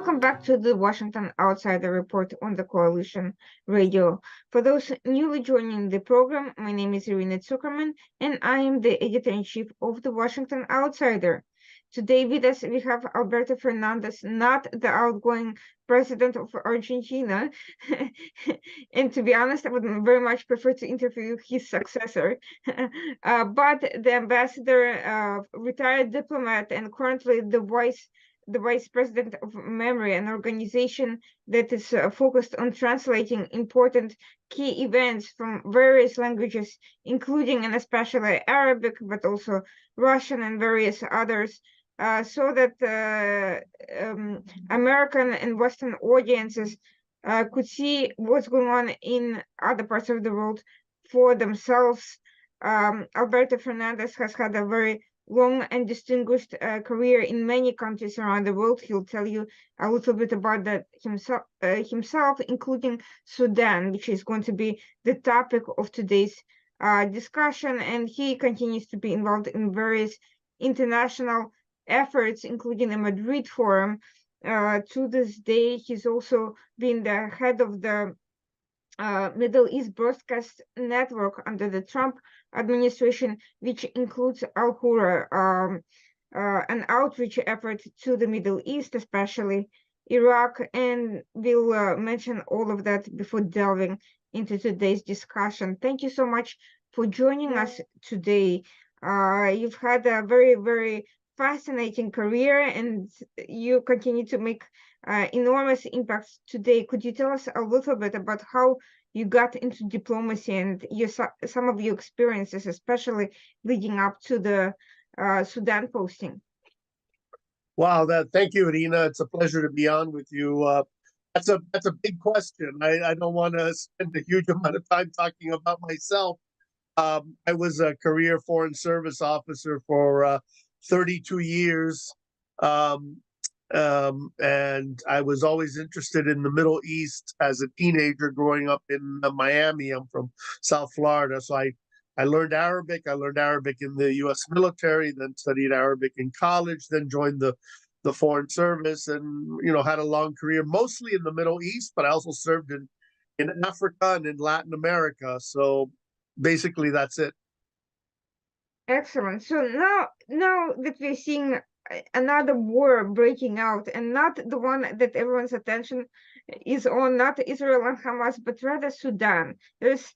Welcome back to the Washington Outsider Report on the Coalition Radio. For those newly joining the program, my name is Irina Zuckerman, and I am the editor-in-chief of the Washington Outsider. Today with us, we have Alberto Fernandez, not the outgoing president of Argentina. And to be honest, I would very much prefer to interview his successor. But the ambassador, retired diplomat, and currently the vice president of Memory, an organization that is focused on translating important key events from various languages, including and especially Arabic, but also Russian and various others, so that American and Western audiences could see what's going on in other parts of the world for themselves. Alberto Fernandez has had a very long and distinguished career in many countries around the world. He'll tell you a little bit about that himself, including Sudan, which is going to be the topic of today's discussion. And he continues to be involved in various international efforts, including the Madrid Forum. To this day, he's also been the head of the Middle East Broadcast Network under the Trump administration, which includes Al Hura, an outreach effort to the Middle East, especially Iraq, and we'll mention all of that before delving into today's discussion. Thank you so much for joining us today. You've had a very, very fascinating career, and you continue to make enormous impacts today. Could you tell us a little bit about how you got into diplomacy and some of your experiences, especially leading up to the Sudan posting? Wow, thank you, Irina. It's a pleasure to be on with you. That's a big question. I don't want to spend a huge amount of time talking about myself. I was a career foreign service officer for 32 years. And I was always interested in the Middle East as a teenager growing up in Miami. I'm from South Florida. So I learned Arabic. I learned Arabic in the U.S. military, then studied Arabic in college, then joined the Foreign Service and, had a long career, mostly in the Middle East, but I also served in Africa and in Latin America. So basically, that's it. Excellent. So now that we're seeing another war breaking out, and not the one that everyone's attention is on, not Israel and Hamas, but rather Sudan. There's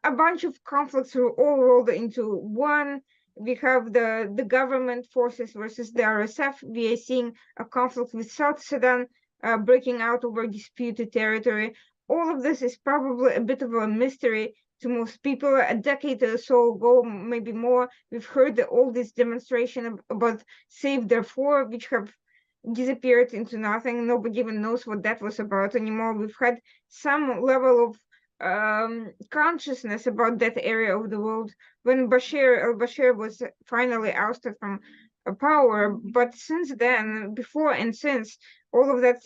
a bunch of conflicts all rolled into one. We have the government forces versus the RSF. We are seeing a conflict with South Sudan breaking out over disputed territory. All of this is probably a bit of a mystery to most people. A decade or so ago, maybe more, we've heard all this demonstration about Save Darfur, which have disappeared into nothing. Nobody even knows what that was about anymore. We've had some level of consciousness about that area of the world when al-Bashir was finally ousted from power. But since then, before and since, all of that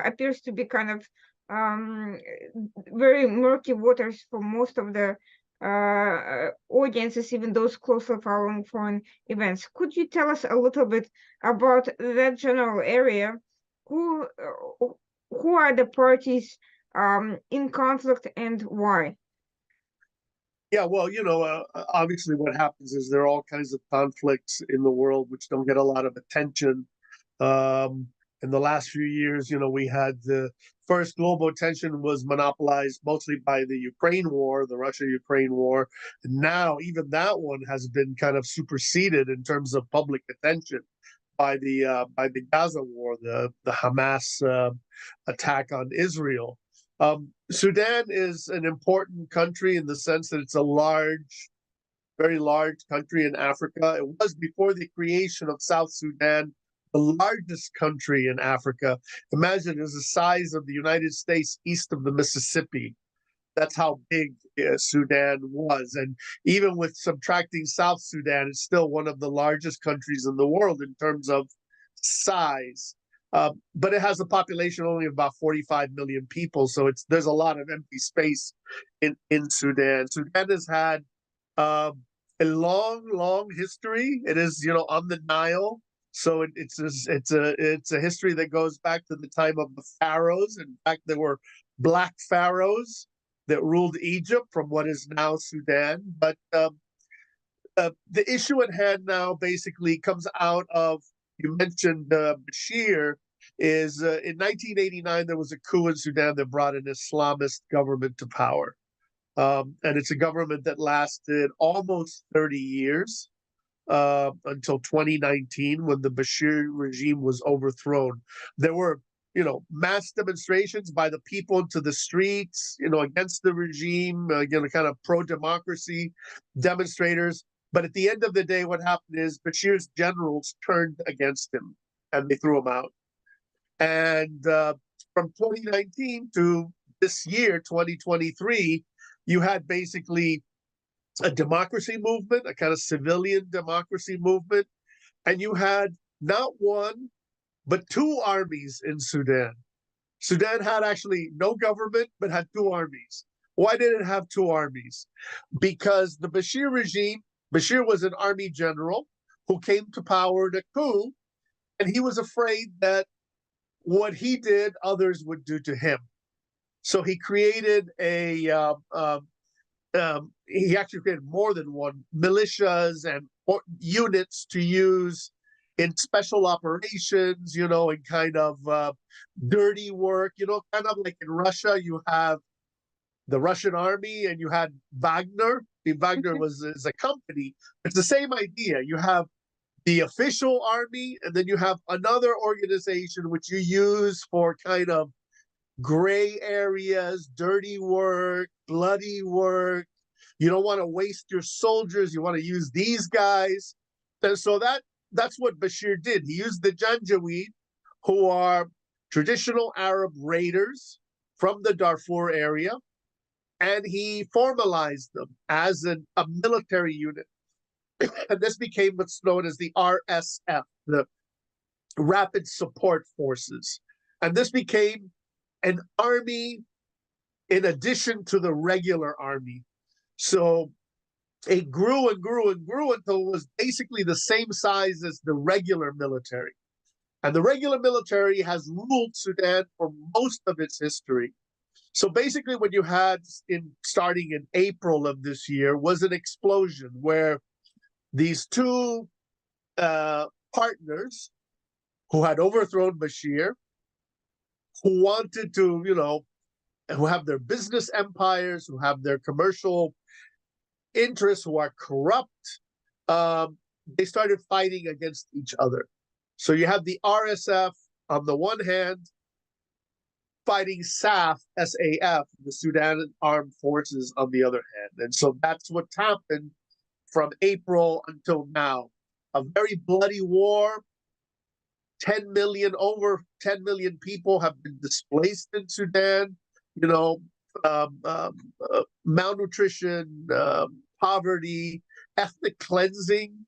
appears to be kind of very murky waters for most of the audiences, even those closely following foreign events. Could you tell us a little bit about that general area? Who are the parties in conflict and why? Yeah, well, obviously what happens is there are all kinds of conflicts in the world which don't get a lot of attention. In the last few years, we had the first global attention was monopolized mostly by the Ukraine war, the Russia-Ukraine war. And now even that one has been kind of superseded in terms of public attention by the Gaza war, the Hamas attack on Israel. Sudan is an important country in the sense that it's a very large country in Africa. It was, before the creation of South Sudan, the largest country in Africa. Imagine, it's the size of the United States east of the Mississippi. That's how big Sudan was. And even with subtracting South Sudan, it's still one of the largest countries in the world in terms of size. But it has a population only of about 45 million people. So there's a lot of empty space in Sudan. Sudan has had a long history. It is, on the Nile. So it's a history that goes back to the time of the pharaohs. In fact, there were black pharaohs that ruled Egypt from what is now Sudan. But the issue at hand now basically comes out of, you mentioned Bashir, is in 1989 there was a coup in Sudan that brought an Islamist government to power. And it's a government that lasted almost 30 years until 2019 when the Bashir regime was overthrown. There were, mass demonstrations by the people into the streets, against the regime, kind of pro-democracy demonstrators. But at the end of the day, what happened is Bashir's generals turned against him and they threw him out. And from 2019 to this year, 2023, you had basically a democracy movement, a kind of civilian democracy movement, and you had not one, but two armies in Sudan. Sudan had actually no government, but had two armies. Why did it have two armies? Because the Bashir regime, Bashir was an army general who came to power in a coup, and he was afraid that what he did, others would do to him. So he created he actually created more than one militias and units to use in special operations, in kind of dirty work, kind of like in Russia, you have the Russian army and you had Wagner. Wagner is a company. It's the same idea. You have the official army, and then you have another organization which you use for kind of gray areas, dirty work, bloody work. You don't want to waste your soldiers. You want to use these guys. And so that's what Bashir did. He used the Janjaweed, who are traditional Arab raiders from the Darfur area, and he formalized them as a military unit. And this became what's known as the RSF, the Rapid Support Forces. And this became an army in addition to the regular army. So it grew and grew and grew until it was basically the same size as the regular military. And the regular military has ruled Sudan for most of its history. So basically what you had starting in April of this year was an explosion where these two partners who had overthrown Bashir, who wanted to, who have their business empires, who have their commercial interests, who are corrupt, they started fighting against each other. So you have the RSF on the one hand fighting SAF, SAF, the Sudan Armed Forces on the other hand. And so that's what's happened from April until now. A very bloody war. Over 10 million people have been displaced in Sudan. Malnutrition, poverty, ethnic cleansing,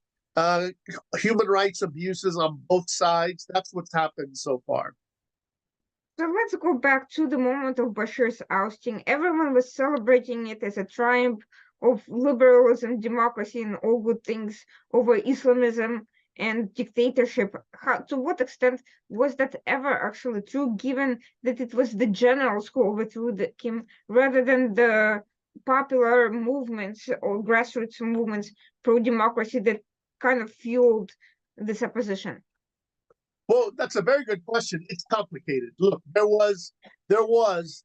human rights abuses on both sides. That's what's happened so far. So let's go back to the moment of Bashir's ousting. Everyone was celebrating it as a triumph of liberalism, democracy, and all good things over Islamism and dictatorship. To what extent was that ever actually true, given that it was the generals who overthrew him rather than the popular movements or grassroots movements pro-democracy that kind of fueled this opposition? Well, that's a very good question. It's complicated. Look, there was,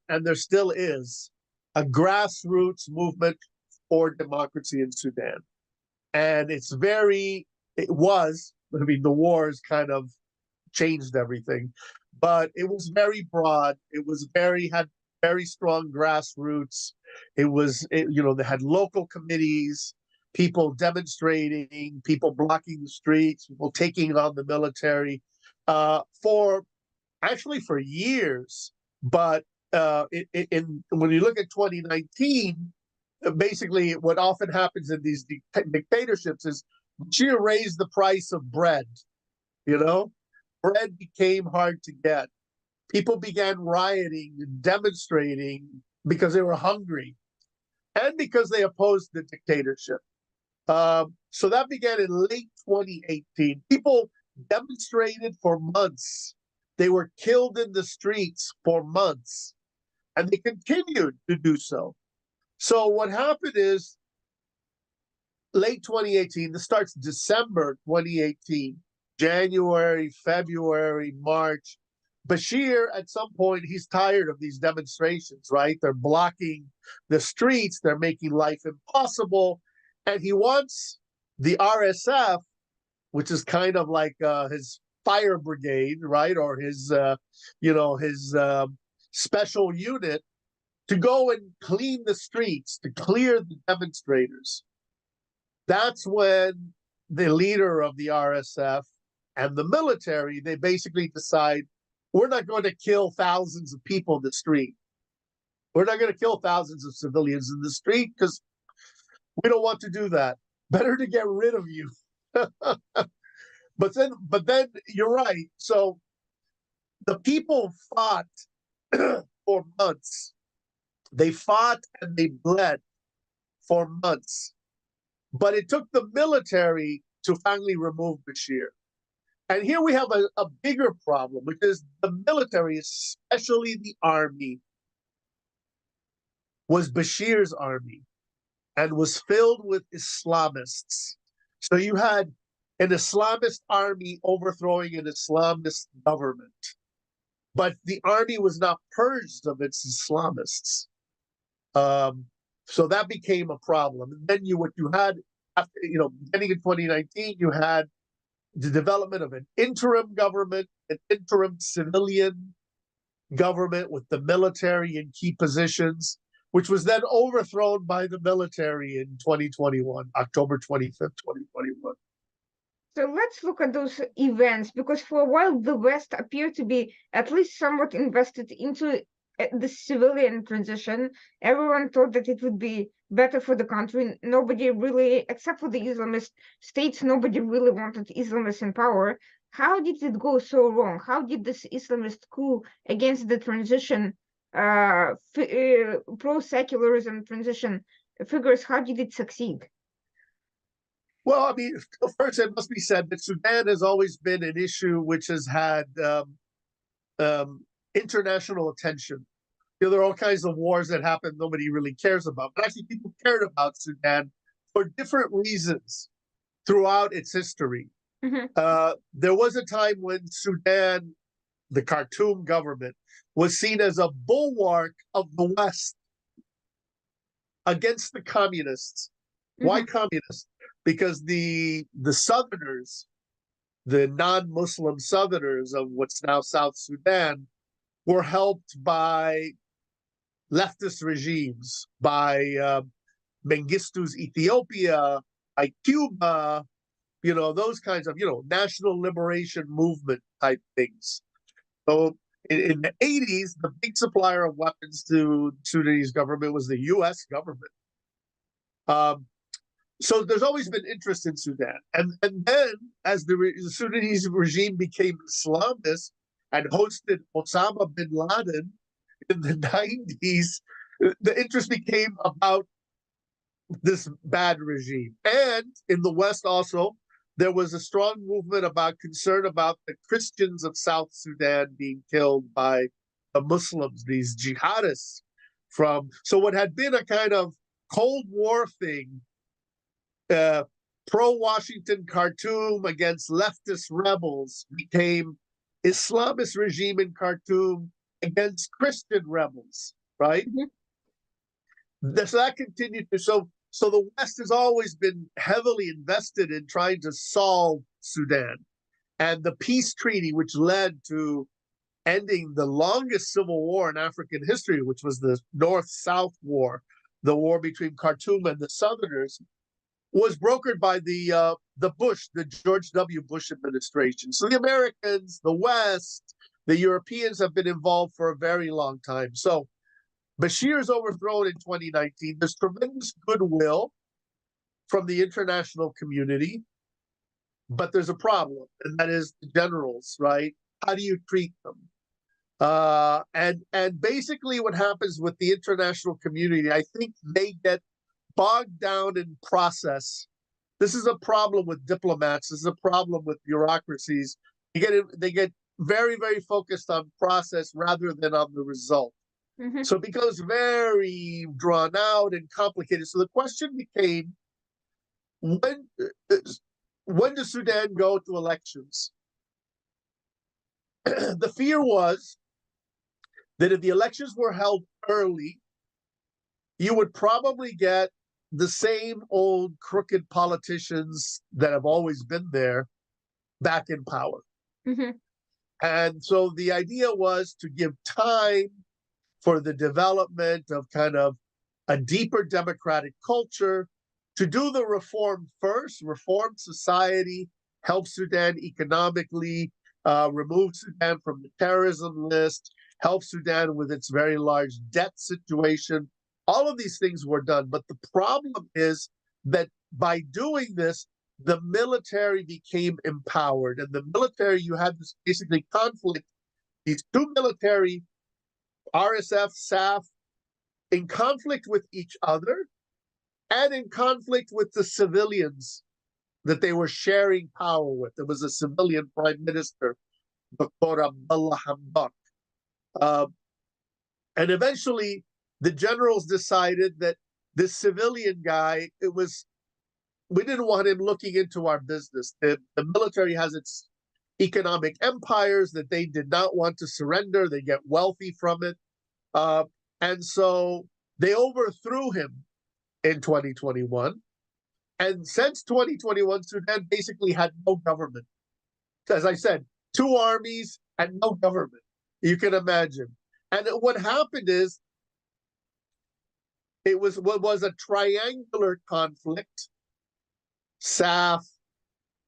and there still is a grassroots movement for democracy in Sudan. And the wars kind of changed everything, but it was very broad. It was had very strong grassroots. They had local committees, people demonstrating, people blocking the streets, people taking on the military. For years, but when you look at 2019, basically what often happens in these dictatorships is Bashir raised the price of bread. Bread became hard to get. People began rioting and demonstrating because they were hungry and because they opposed the dictatorship. So that began in late 2018. People demonstrated for months. They were killed in the streets for months, and they continued to do so. So what happened is late 2018, this starts December 2018, January, February, March. Bashir, at some point, he's tired of these demonstrations, right? They're blocking the streets, they're making life impossible. And he wants the RSF, which is kind of like his fire brigade, right? Or his, his special unit to go and clean the streets, to clear the demonstrators. That's when the leader of the RSF and the military, they basically decide, we're not going to kill thousands of people in the street. We're not going to kill thousands of civilians in the street because we don't want to do that. Better to get rid of you. But then you're right. So the people fought for months. They fought and they bled for months. But it took the military to finally remove Bashir. And here we have a bigger problem, which is the military, especially the army, was Bashir's army and was filled with Islamists. So you had an Islamist army overthrowing an Islamist government. But the army was not purged of its Islamists. So that became a problem. And then what you had, after, beginning in 2019, you had the development of an interim government, an interim civilian government with the military in key positions, which was then overthrown by the military in 2021, October 25th, 2021. So let's look at those events, because for a while the West appeared to be at least somewhat invested into the civilian transition. Everyone thought that it would be better for the country. Nobody really, except for the Islamist states, nobody really wanted Islamists in power. How did it go so wrong? How did this Islamist coup against the transition, pro-secularism transition figures, how did it succeed? Well, I mean, first it must be said that Sudan has always been an issue which has had international attention. There are all kinds of wars that happen nobody really cares about, but actually people cared about Sudan for different reasons throughout its history. Mm-hmm. There was a time when Sudan, the Khartoum government, was seen as a bulwark of the West against the communists. Mm-hmm. Why communists? Because the Southerners, the non-Muslim Southerners of what's now South Sudan, were helped by leftist regimes, by Mengistu's Ethiopia, by Cuba, those kinds of, national liberation movement type things. So in the 80s, the big supplier of weapons to Sudanese government was the U.S. government. So there's always been interest in Sudan. And then as the Sudanese regime became Islamist and hosted Osama bin Laden in the 90s, the interest became about this bad regime. And in the West also, there was a strong movement about concern about the Christians of South Sudan being killed by the Muslims, these jihadists so what had been a kind of Cold War thing, pro-Washington Khartoum against leftist rebels, became Islamist regime in Khartoum against Christian rebels, right? Mm-hmm. So that continued to, so the West has always been heavily invested in trying to solve Sudan. And the peace treaty, which led to ending the longest civil war in African history, which was the North-South War, the war between Khartoum and the Southerners, was brokered by the George W. Bush administration. So the Americans, the West, the Europeans have been involved for a very long time. So Bashir is overthrown in 2019. There's tremendous goodwill from the international community, but there's a problem, and that is the generals, right? How do you treat them? And basically what happens with the international community, I think they get bogged down in process This is a problem with diplomats. This is a problem with bureaucracies. They get very, very focused on process rather than on the result. Mhm. So it becomes very drawn out and complicated. So the question became, when does Sudan go to elections? The fear was that if the elections were held early, you would probably get the same old crooked politicians that have always been there back in power. Mhm. And so the idea was to give time for the development of kind of a deeper democratic culture, to do the reform first, reform society, help Sudan economically, remove Sudan from the terrorism list, help Sudan with its very large debt situation. All of these things were done. But the problem is that by doing this, the military became empowered. And the military, you had this basically conflict, these two military, RSF, SAF, in conflict with each other and in conflict with the civilians that they were sharing power with. There was a civilian prime minister, Dr. Abdullah Hamdok. And eventually, the generals decided that this civilian guy, we didn't want him looking into our business. The military has its economic empires that they did not want to surrender. They get wealthy from it. And so they overthrew him in 2021. And since 2021, Sudan basically had no government. As I said, two armies and no government. You can imagine. And what happened is, it was what was a triangular conflict: SAF,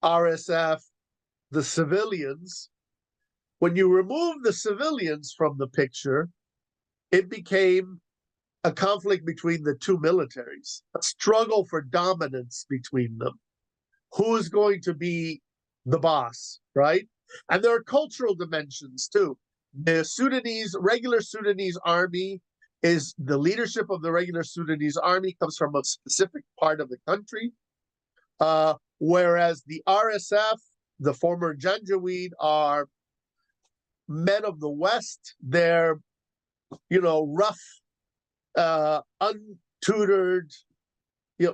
RSF, the civilians. When you remove the civilians from the picture, it became a conflict between the two militaries, a struggle for dominance between them. Who's going to be the boss, right? And there are cultural dimensions too. The regular Sudanese army is the leadership of the regular Sudanese army comes from a specific part of the country, whereas the RSF, the former Janjaweed, are men of the West. They're, rough, untutored,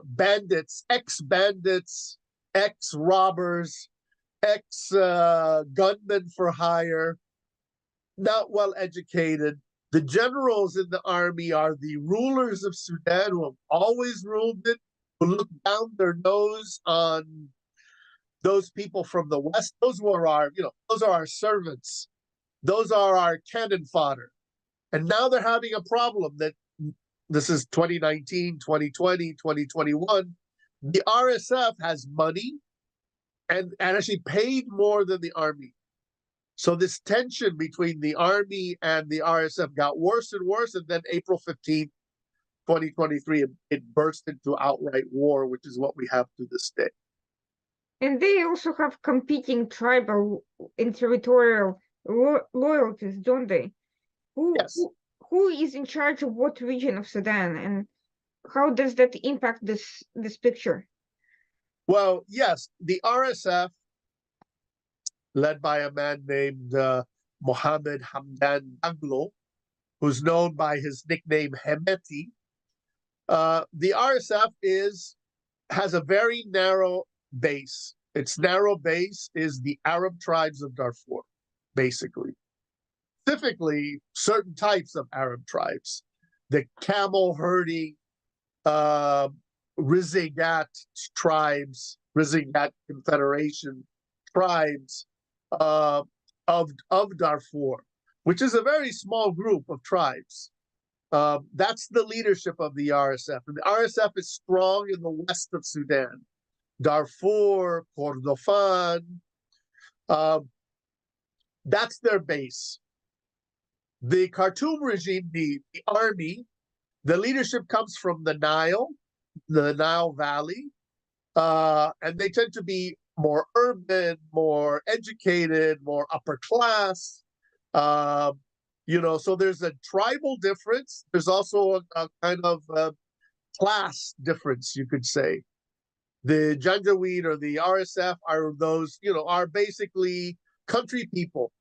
bandits, ex-bandits, ex-robbers, ex-gunmen for hire, not well educated. The generals in the army are the rulers of Sudan who have always ruled it, who look down their nose on those people from the West. Those are our servants. Those are our cannon fodder. And now they're having a problem that this is 2019, 2020, 2021. The RSF has money and actually paid more than the army. So this tension between the army and the RSF got worse and worse. And then April 15th, 2023, it burst into outright war, which is what we have to this day. And they also have competing tribal and territorial loyalties, don't they? Yes. Who is in charge of what region of Sudan, and how does that impact this picture? Well, yes, the RSF, led by a man named Mohammed Hamdan Daglo, who's known by his nickname Hemeti. The RSF has a very narrow base. Its narrow base is the Arab tribes of Darfur, basically. Specifically, certain types of Arab tribes, the camel herding, Rizigat tribes, Rizigat Confederation tribes of Darfur, which is a very small group of tribes. That's the leadership of the RSF. And the RSF is strong in the west of Sudan, Darfur, Kordofan. That's their base. The Khartoum regime, the army, the leadership comes from the Nile Valley, and they tend to be more urban, more educated, more upper class. So there's a tribal difference. There's also a kind of class difference, you could say. The Janjaweed or the RSF are those, are basically country people,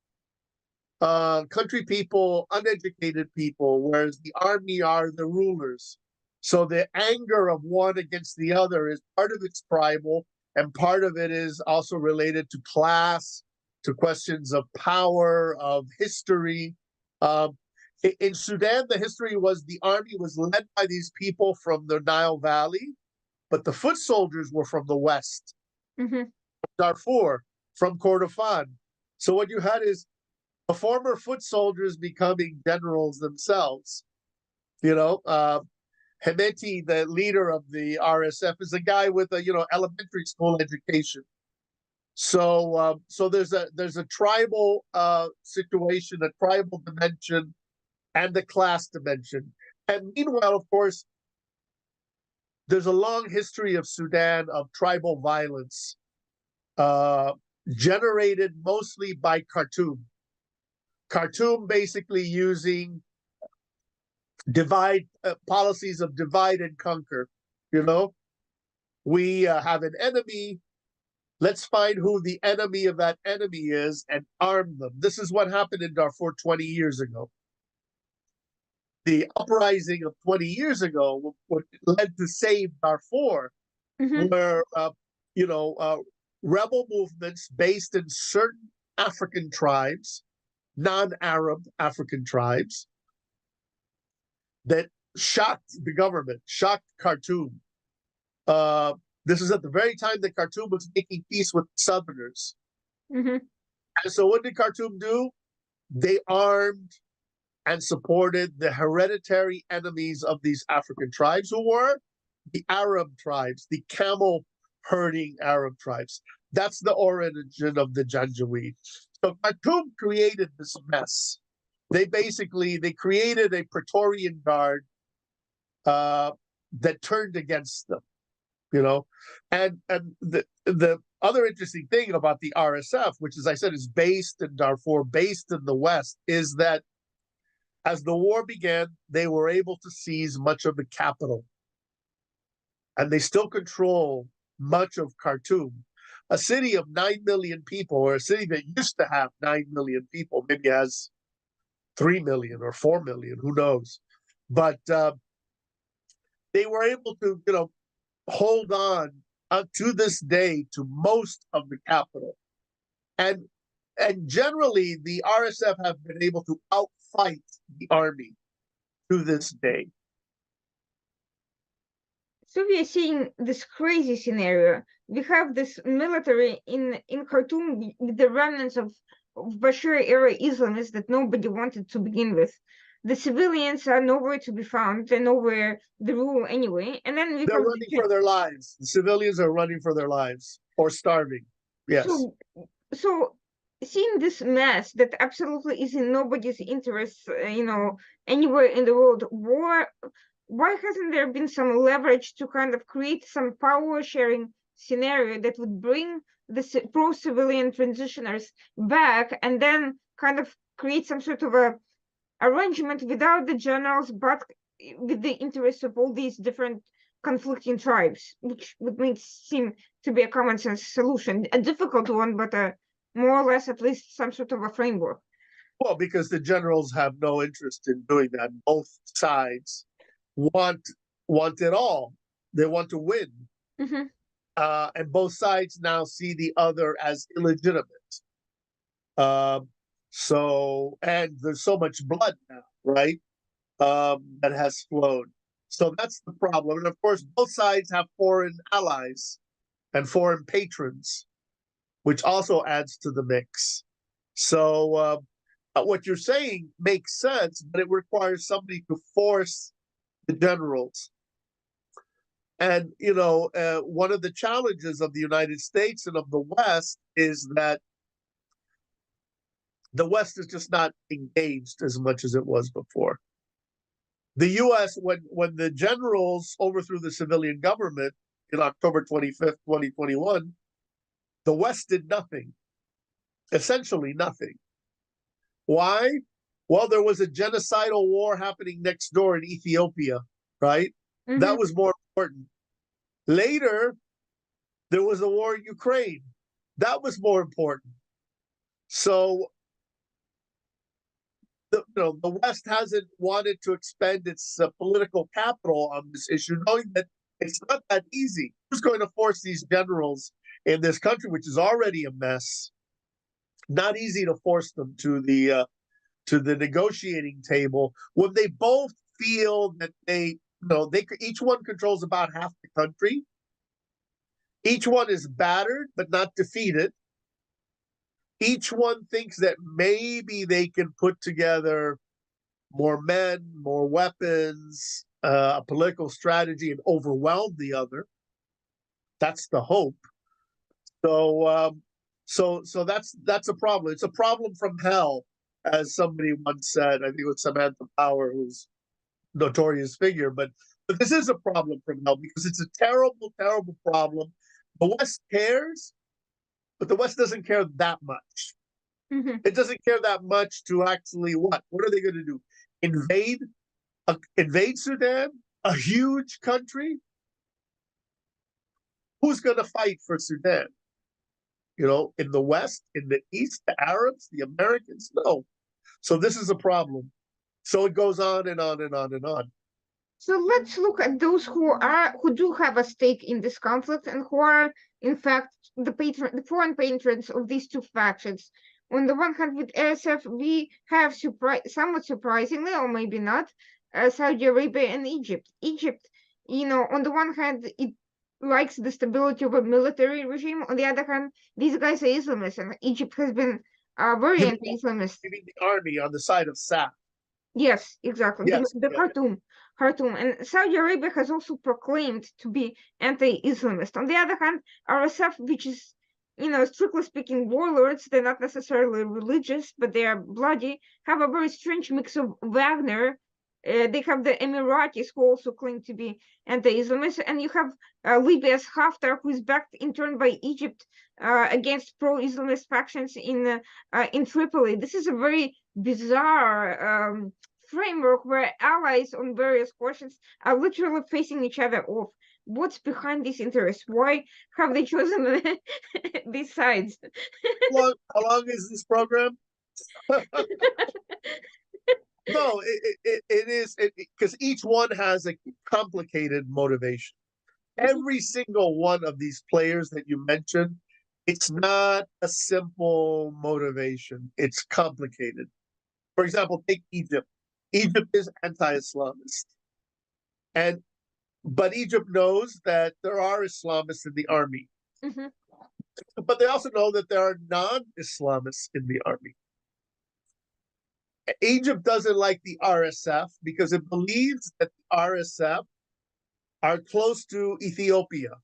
uneducated people, whereas the army are the rulers. So the anger of one against the other is part of it's tribal, and part of it is also related to class, to questions of power, of history. In Sudan, the history was the army was led by these people from the Nile Valley, but the foot soldiers were from the west, Darfur, from Kordofan. So what you had is the former foot soldiers becoming generals themselves. Hemeti, the leader of the RSF, is a guy with a elementary school education. So there's a tribal situation, a tribal dimension, and the class dimension. And meanwhile, of course, there's a long history of Sudan of tribal violence, generated mostly by Khartoum. Khartoum basically using policies of divide and conquer. We have an enemy. Let's find who the enemy of that enemy is and arm them. This is what happened in Darfur 20 years ago. The uprising of 20 years ago, what led to Save Darfur, were rebel movements based in certain African tribes, non-Arab African tribes, that shocked the government, shocked Khartoum. This is at the very time that Khartoum was making peace with Southerners. And so what did Khartoum do? They armed and supported the hereditary enemies of these African tribes, who were the Arab tribes, the camel herding Arab tribes. That's the origin of the Janjaweed. So Khartoum created this mess. They created a Praetorian Guard that turned against them, And the other interesting thing about the RSF, which, as I said, is based in Darfur, based in the West, is that as the war began, they were able to seize much of the capital. And they still control much of Khartoum, a city of 9 million people, or a city that used to have 9 million people, maybe has 3 million or 4 million, who knows? But they were able to, hold on to this day to most of the capital. And generally, the RSF have been able to outfight the army to this day. So we are seeing this crazy scenario. We have this military in Khartoum with the remnants of Bashir-era Islamists that nobody wanted to begin with. The civilians are nowhere to be found. They're nowhere the rule anyway. And then they're running for their lives. The civilians are running for their lives or starving. Yes. So seeing this mess that absolutely is in nobody's interest, anywhere in the world, why hasn't there been some leverage to kind of create some power sharing scenario that would bring the pro-civilian transitioners back and then kind of create some sort of a arrangement without the generals, but with the interests of all these different conflicting tribes, which would seem to be a common sense solution, a difficult one, but more or less at least some sort of a framework? Well, because the generals have no interest in doing that. Both sides want it all. They want to win. And both sides now see the other as illegitimate. And there's so much blood now, right? That has flowed. So that's the problem. And of course, both sides have foreign allies and foreign patrons, which also adds to the mix. So what you're saying makes sense, but it requires somebody to force the generals. And, one of the challenges of the United States and of the West is that the West is just not engaged as much as it was before. The U.S., when the generals overthrew the civilian government in October 25th, 2021, the West did nothing, essentially nothing. Why? Well, there was a genocidal war happening next door in Ethiopia, right? That was more important. Later, There was a war in Ukraine. That was more important. So the West hasn't wanted to expend its political capital on this issue, knowing that it's not that easy. Who's going to force these generals in this country, which is already a mess? Not easy to force them to the negotiating table when they both feel that they each one controls about half the country. Each one is battered but not defeated. Each one thinks that maybe they can put together more men, more weapons, a political strategy, and overwhelm the other. That's the hope. So that's a problem. It's a problem from hell, as somebody once said. I think it was Samantha Power, who's a notorious figure. But this is a problem from hell because it's a terrible, terrible problem. The West cares, but the West doesn't care that much. Mhm. It doesn't care that much to actually what? What are they going to do? Invade Sudan, a huge country? Who's going to fight for Sudan? In the West, in the East, the Arabs, the Americans? No. So this is a problem. So it goes on and on and on and on. So let's look at those who do have a stake in this conflict and who are, in fact, the foreign patrons of these two factions. On the one hand, with RSF, we have somewhat surprisingly, or maybe not, Saudi Arabia and Egypt. Egypt, on the one hand, it likes the stability of a military regime. On the other hand, these guys are Islamists, and Egypt has been very anti-Islamist. You mean the army on the side of Saad? Yes, exactly. Yes, The Khartoum, and Saudi Arabia has also proclaimed to be anti-Islamist. On the other hand, RSF, which is, strictly speaking, warlords, they're not necessarily religious, but they are bloody, have a very strange mix of Wagner. They have the Emiratis who also claim to be anti-Islamist, and you have Libya's Haftar, who is backed in turn by Egypt against pro-Islamist factions in Tripoli. This is a very bizarre framework where allies on various questions are literally facing each other off. What's behind these interests? Why have they chosen these sides? How long is this program? No, it is because each one has a complicated motivation. Every single one of these players that you mentioned, it's not a simple motivation. It's complicated. For example, take Egypt. Egypt is anti-Islamist. But Egypt knows that there are Islamists in the army. Mhm. But they also know that there are non-Islamists in the army. Egypt doesn't like the RSF because it believes that the RSF are close to Ethiopia.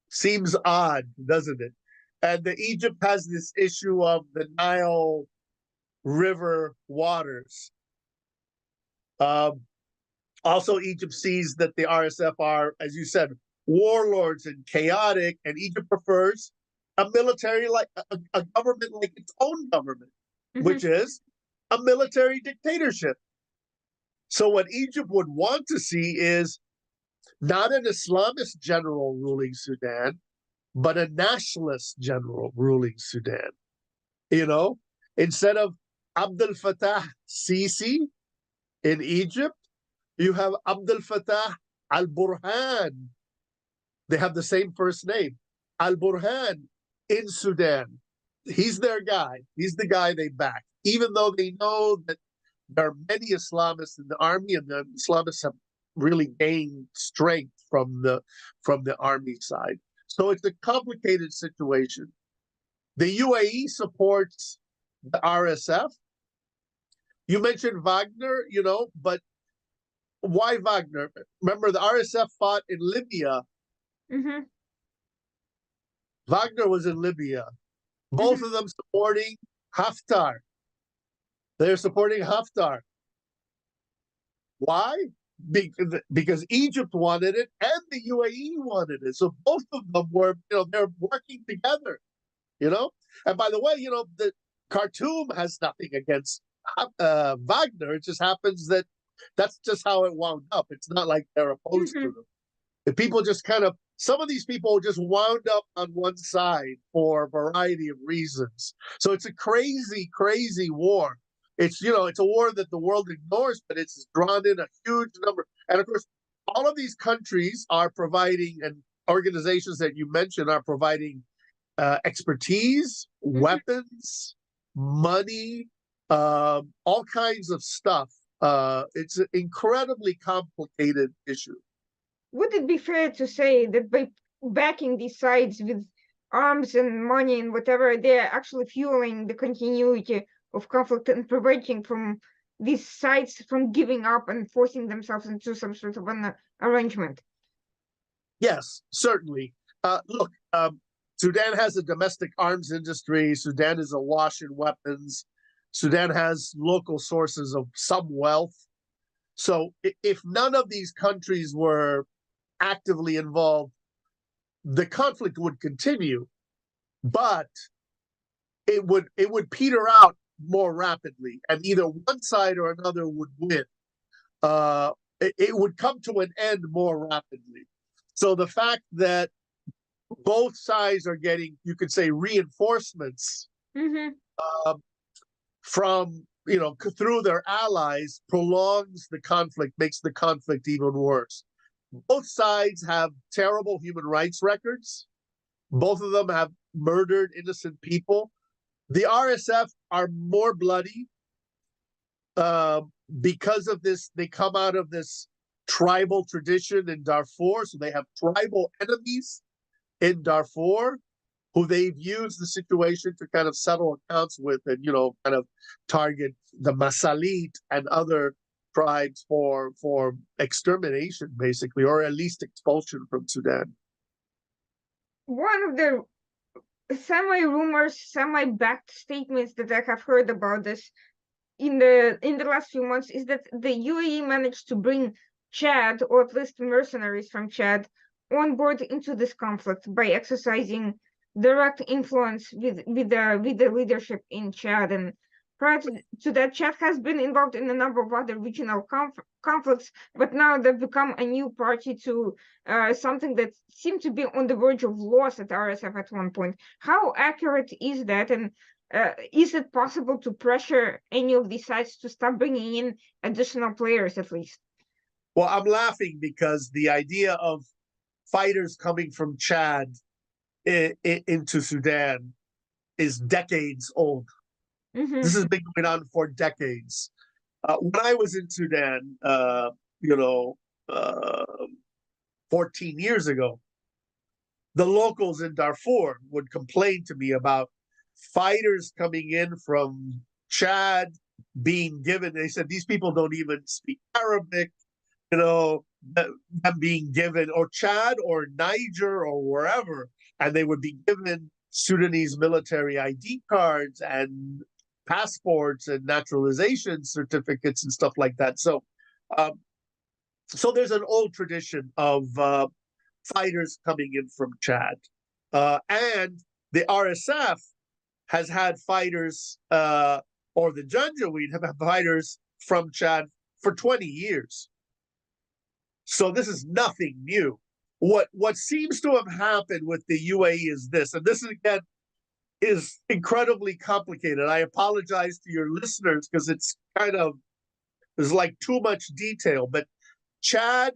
Seems odd, doesn't it? And Egypt has this issue of the Nile River waters. Also, Egypt sees that the RSF are, as you said, warlords and chaotic, and Egypt prefers a military like a government like its own government, which is a military dictatorship. So what Egypt would want to see is not an Islamist general ruling Sudan, but a nationalist general ruling Sudan. Instead of Abdel Fattah Sisi in Egypt, you have Abdel Fattah al-Burhan. They have the same first name, al-Burhan, in Sudan. He's their guy. He's the guy they back, even though they know that there are many Islamists in the army, and the Islamists have really gained strength from the army side. So it's a complicated situation. The UAE supports the RSF. You mentioned Wagner, but why Wagner? Remember, the RSF fought in Libya. Mm-hmm. Wagner was in Libya. Both of them supporting Haftar. They're supporting Haftar. Why? Because Egypt wanted it and the UAE wanted it. So both of them were, they're working together, And by the way, the Khartoum has nothing against Wagner. It just happens that that's just how it wound up. It's not like they're opposed to them. The people just kind of some of these people just wound up on one side for a variety of reasons. So it's a crazy, crazy war. It's, it's a war that the world ignores, but it's drawn in a huge number. And of course, all of these countries are providing, and organizations that you mentioned are providing expertise, weapons, money, all kinds of stuff. It's an incredibly complicated issue. Would it be fair to say that by backing these sides with arms and money and whatever, they're actually fueling the continuity of conflict and preventing from these sides from giving up and forcing themselves into some sort of an arrangement? Yes, certainly. Look, Sudan has a domestic arms industry. Sudan is awash in weapons. Sudan has local sources of some wealth. So if none of these countries were actively involved, the conflict would continue, but it would peter out more rapidly, and either one side or another would win. It would come to an end more rapidly. So the fact that both sides are getting, you could say, reinforcements from, through their allies prolongs the conflict, makes the conflict even worse. Both sides have terrible human rights records. Both of them have murdered innocent people. The RSF are more bloody because of this. They come out of this tribal tradition in Darfur, so they have tribal enemies in Darfur who they've used the situation to kind of settle accounts with, and kind of target the Masalit and other tribes for extermination, basically, or at least expulsion from Sudan. One of the semi-rumors, semi-backed statements that I have heard about this in the last few months is that the UAE managed to bring Chad, or at least mercenaries from Chad, on board into this conflict by exercising direct influence with the leadership in Chad. And prior to that, Chad has been involved in a number of other regional conflicts, but now they've become a new party to something that seemed to be on the verge of loss at RSF at one point. How accurate is that? And is it possible to pressure any of these sides to start bringing in additional players at least? Well, I'm laughing because the idea of fighters coming from Chad into Sudan is decades old. This has been going on for decades. When I was in Sudan, 14 years ago, the locals in Darfur would complain to me about fighters coming in from Chad being given. They said these people don't even speak Arabic, them being given, or Chad or Niger or wherever, and they would be given Sudanese military ID cards and passports and naturalization certificates and stuff like that. So there's an old tradition of fighters coming in from Chad. And the RSF has had fighters, or the Janjaweed have had fighters from Chad for 20 years. So this is nothing new. What seems to have happened with the UAE is this, and this again is incredibly complicated. I apologize to your listeners because there's like too much detail, but Chad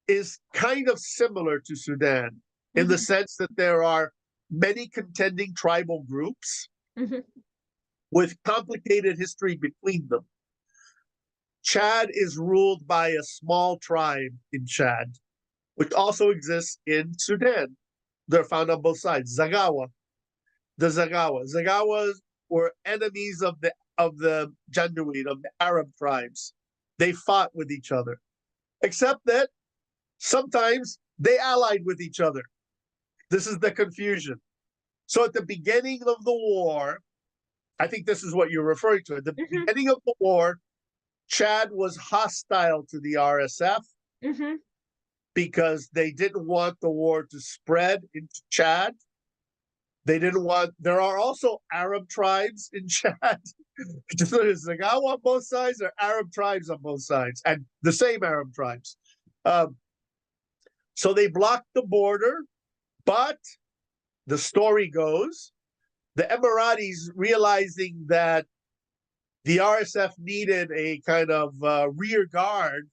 is kind of similar to Sudan in the sense that there are many contending tribal groups with complicated history between them. Chad is ruled by a small tribe in Chad, which also exists in Sudan. They're found on both sides. Zagawa. The Zagawas were enemies of the Janjaweed, of the Arab tribes. They fought with each other, except that sometimes they allied with each other. This is the confusion. So at the beginning of the war, I think this is what you're referring to. At the beginning of the war, Chad was hostile to the RSF because they didn't want the war to spread into Chad. There are also Arab tribes in Chad. There's Zagawa on both sides, there are Arab tribes on both sides, and the same Arab tribes. So they blocked the border, but the story goes, the Emiratis, realizing that the RSF needed a kind of rear guard,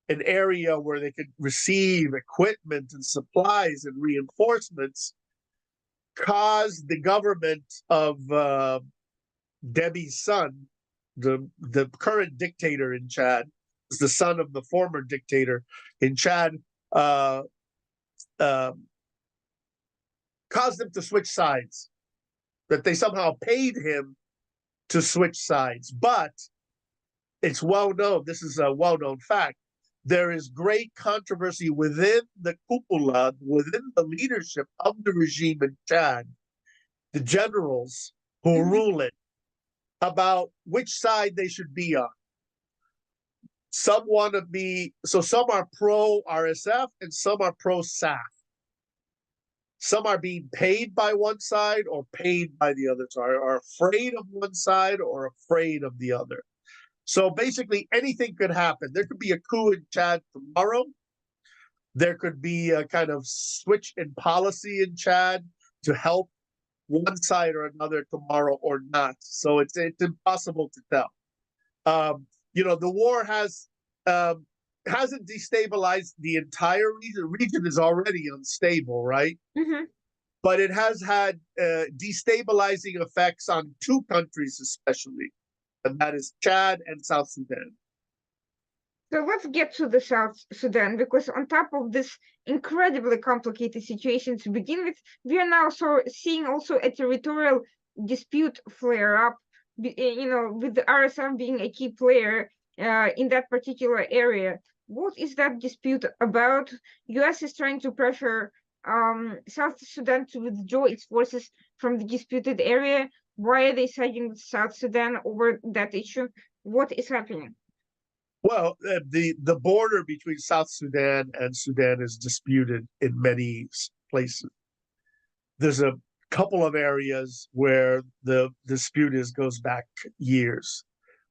an area where they could receive equipment and supplies and reinforcements, caused the government of Debi's son, the current dictator in Chad, is the son of the former dictator in Chad, caused them to switch sides, that they somehow paid him to switch sides. But it's well known, this is a well-known fact, there is great controversy within the cúpula, within the leadership of the regime in Chad, the generals who rule it, about which side they should be on. Some want to be, so some are pro-RSF and some are pro-SAF. Some are being paid by one side or paid by the other side, are afraid of one side or afraid of the other. So basically anything could happen. There could be a coup in Chad tomorrow. There could be a kind of switch in policy in Chad to help one side or another tomorrow or not. So it's impossible to tell. The war hasn't destabilized the entire region. The region is already unstable, right? Mm-hmm. But it has had destabilizing effects on two countries especially, and that is Chad and South Sudan. So let's get to the South Sudan, because on top of this incredibly complicated situation to begin with, we are now seeing also a territorial dispute flare up, with the RSF being a key player in that particular area. What is that dispute about? US is trying to pressure South Sudan to withdraw its forces from the disputed area. Why are they siding with South Sudan over that issue? What is happening? Well, the border between South Sudan and Sudan is disputed in many places. There's a couple of areas where the dispute goes back years.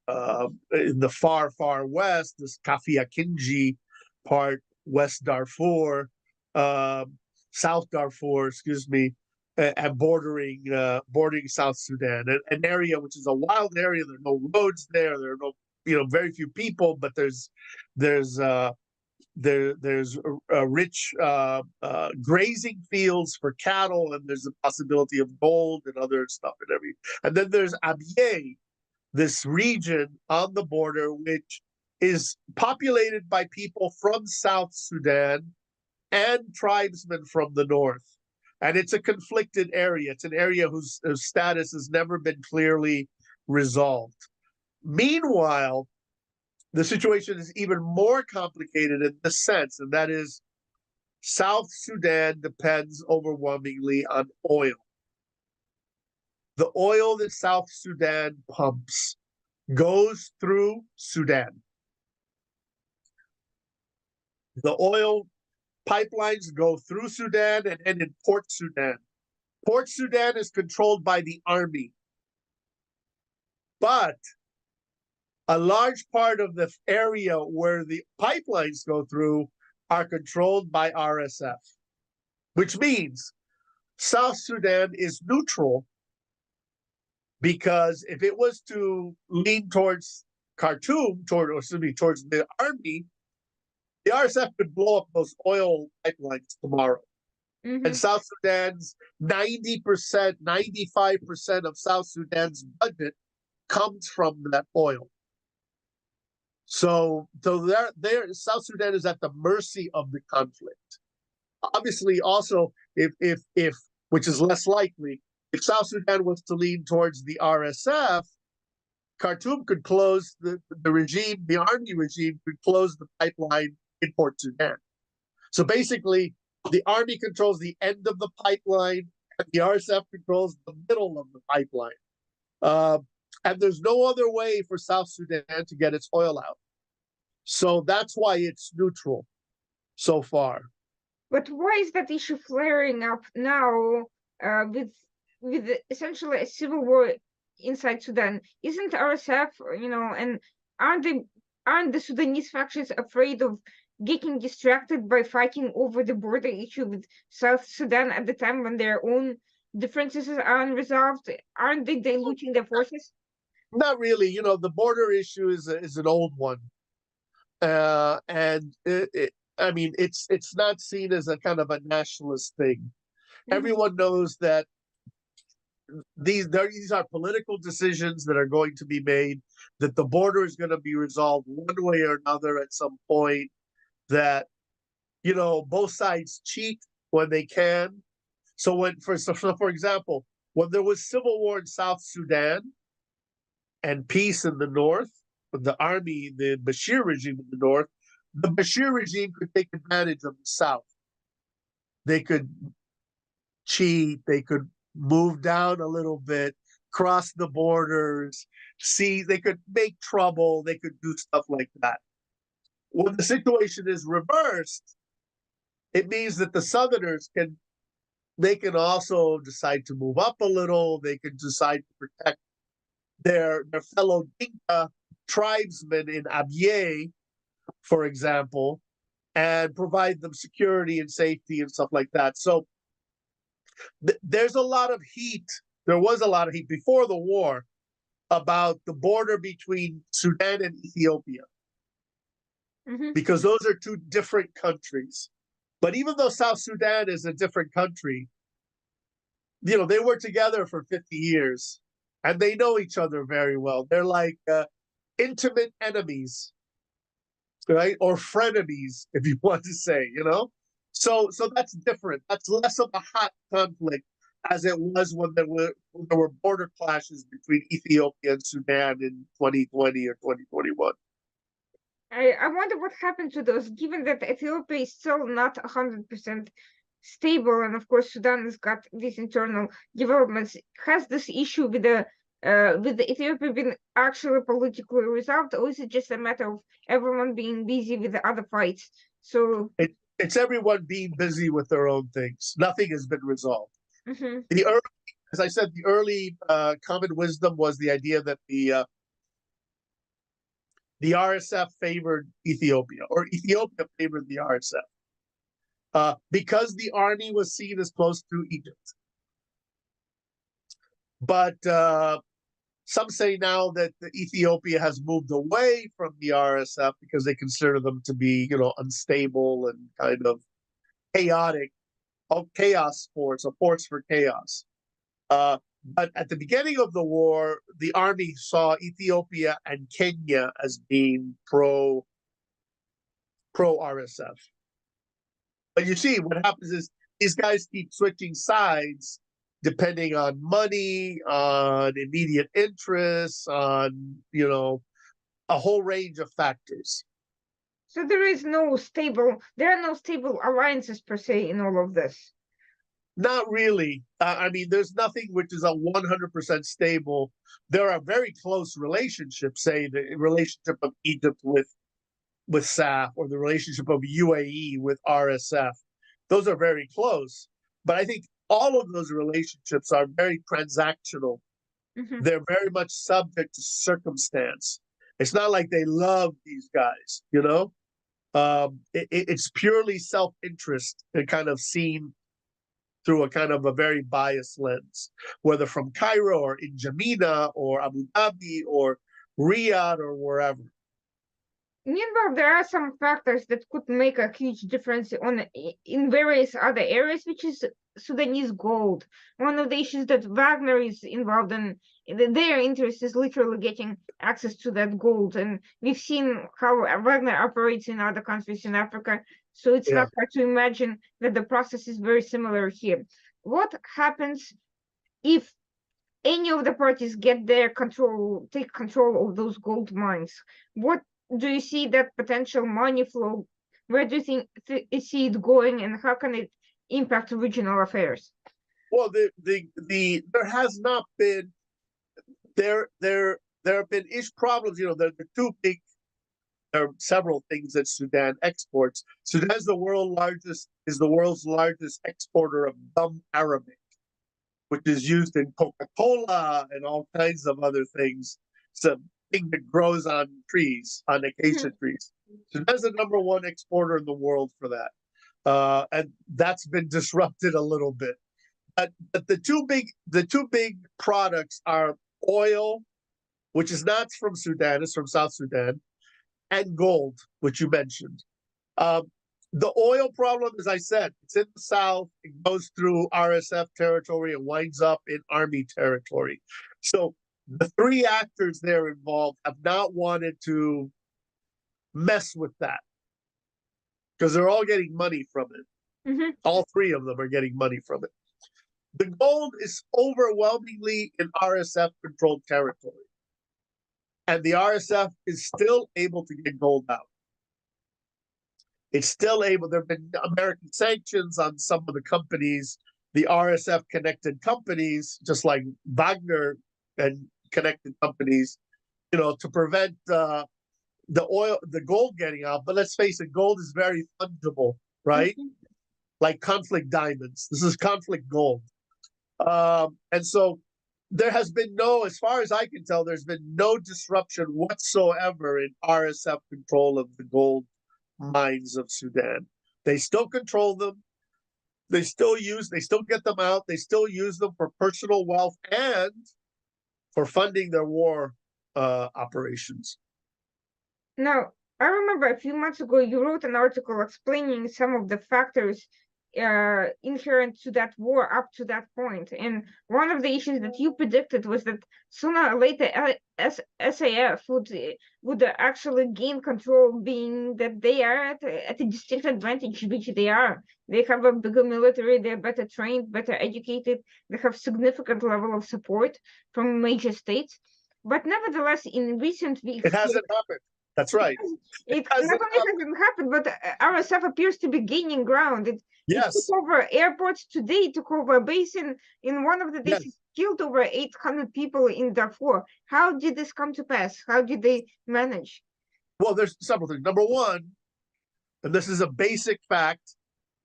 In the far, far west, this Kafia Kinji part, West Darfur, South Darfur, and bordering South Sudan, an area which is a wild area. There are no roads there. There are no, very few people, but there's rich grazing fields for cattle, and there's a possibility of gold and other stuff and then there's Abyei, this region on the border, which is populated by people from South Sudan and tribesmen from the north. And it's a conflicted area. It's an area whose status has never been clearly resolved. Meanwhile, the situation is even more complicated in this sense, and that is South Sudan depends overwhelmingly on oil. The oil that South Sudan pumps goes through Sudan. The oil pipelines go through Sudan and end in Port Sudan. Port Sudan is controlled by the army. But a large part of the area where the pipelines go through are controlled by RSF, which means South Sudan is neutral, because if it was to lean towards Khartoum, towards the army, the RSF could blow up those oil pipelines tomorrow. Mm-hmm. And South Sudan's 90%, 95% of South Sudan's budget comes from that oil. So South Sudan is at the mercy of the conflict. Obviously, also, if which is less likely, if South Sudan was to lean towards the RSF, Khartoum could close the army regime could close the pipeline in Port Sudan. So basically, the army controls the end of the pipeline, and the RSF controls the middle of the pipeline. And there's no other way for South Sudan to get its oil out. So that's why it's neutral so far. But why is that issue flaring up now with essentially a civil war inside Sudan? Isn't RSF, and aren't the Sudanese factions afraid of getting distracted by fighting over the border issue with South Sudan at the time when their own differences are unresolved? Aren't they diluting their forces? Not really. The border issue is an old one, and I mean, it's not seen as a kind of a nationalist thing. Mhm. Everyone knows that these are political decisions that are going to be made, that the border is going to be resolved one way or another at some point, that both sides cheat when they can. So for example, when there was civil war in South Sudan and peace in the north, the army, the Bashir regime in the north, the Bashir regime could take advantage of the South. They could cheat, they could move down a little bit, cross the borders, they could make trouble, they could do stuff like that. When the situation is reversed, it means that the Southerners can also decide to move up a little, they can decide to protect their fellow Dinka tribesmen in Abyei, for example, and provide them security and safety and stuff like that. So there's a lot of heat. There was a lot of heat before the war about the border between Sudan and Ethiopia, because those are two different countries. But even though South Sudan is a different country, they were together for 50 years and they know each other very well. They're like intimate enemies, right? Or frenemies, if you want to say, So that's different. That's less of a hot conflict as it was when there were border clashes between Ethiopia and Sudan in 2020 or 2021. I wonder what happened to those, given that Ethiopia is still not 100% stable, and of course Sudan has got these internal developments. Has this issue with the Ethiopia been actually politically resolved, or is it just a matter of everyone being busy with the other fights? So it's everyone being busy with their own things. Nothing has been resolved. mhm. As I said, the early common wisdom was the idea that the RSF favored Ethiopia, or Ethiopia favored the RSF, because the army was seen as close to Egypt. But some say now that Ethiopia has moved away from the RSF because they consider them to be, unstable and kind of chaotic, chaos force, a force for chaos. But at the beginning of the war, the army saw Ethiopia and Kenya as being pro RSF. But you see, what happens is these guys keep switching sides depending on money, on immediate interests, on a whole range of factors. So there are no stable alliances per se in all of this. Not really. I mean, there's nothing which is a 100% stable. There are very close relationships, say the relationship of Egypt with SAF, or the relationship of UAE with RSF. Those are very close. But I think all of those relationships are very transactional. They're very much subject to circumstance. It's not like they love these guys, it's purely self-interest and kind of seen through a kind of a very biased lens, whether from Cairo or in N'Djamena or Abu Dhabi or Riyadh or wherever. Meanwhile, there are some factors that could make a huge difference in various other areas, which is Sudanese gold. One of the issues that Wagner is involved in, their interest is literally getting access to that gold. And we've seen how Wagner operates in other countries in Africa. So it's not hard to imagine that the process is very similar here. What happens if any of the parties take control of those gold mines? What do you see that potential money flow? Where do you see it going, and how can it impact regional affairs? Well, there has not been there have been problems. The two big. There are several things that Sudan exports. Sudan is the world's largest exporter of gum arabic, which is used in Coca-Cola and all kinds of other things. So thing that grows on trees, on acacia trees. Sudan's the #1 exporter in the world for that. And that's been disrupted a little bit. But the two big products are oil, which is not from Sudan, it's from South Sudan, and gold, which you mentioned. The oil problem, as I said, it's in the south, it goes through RSF territory and winds up in army territory. So the three actors there involved have not wanted to mess with that because they're all getting money from it. All three of them are getting money from it. The gold is overwhelmingly in RSF controlled territory. And the RSF is still able to get gold out. It's still able, there have been American sanctions on some of the companies, the RSF connected companies, just like Wagner and connected companies, to prevent the gold getting out. But let's face it, gold is very fungible, right? Like conflict diamonds. This is conflict gold. And so there has been as far as I can tell, there's been no disruption whatsoever in RSF control of the gold mines of Sudan. They still control them. They still get them out. They still use them for personal wealth and for funding their war operations. Now, I remember a few months ago you wrote an article explaining some of the factors inherent to that war up to that point. And one of the issues that you predicted was that sooner or later SAF would actually gain control, being that they are at a distinct advantage, which they are. They have a bigger military, they're better trained, better educated, they have significant level of support from major states. But nevertheless, in recent weeks, it hasn't happened. That's right. It not only hasn't happened, but RSF appears to be gaining ground. It took over airports today, took over a base in one of the days. It killed over 800 people in Darfur. How did this come to pass? How did they manage? Well, there's several things. Number one, and this is a basic fact,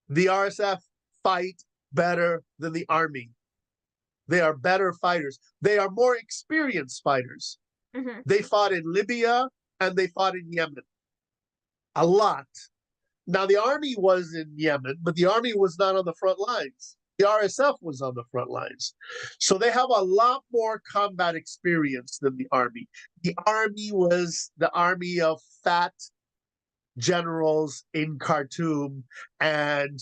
the RSF fight better than the army. They are better fighters. They are more experienced fighters. They fought in Libya and they fought in Yemen a lot. Now, the army was in Yemen, but the army was not on the front lines. The RSF was on the front lines. So they have a lot more combat experience than the army. The army was the army of fat generals in Khartoum. And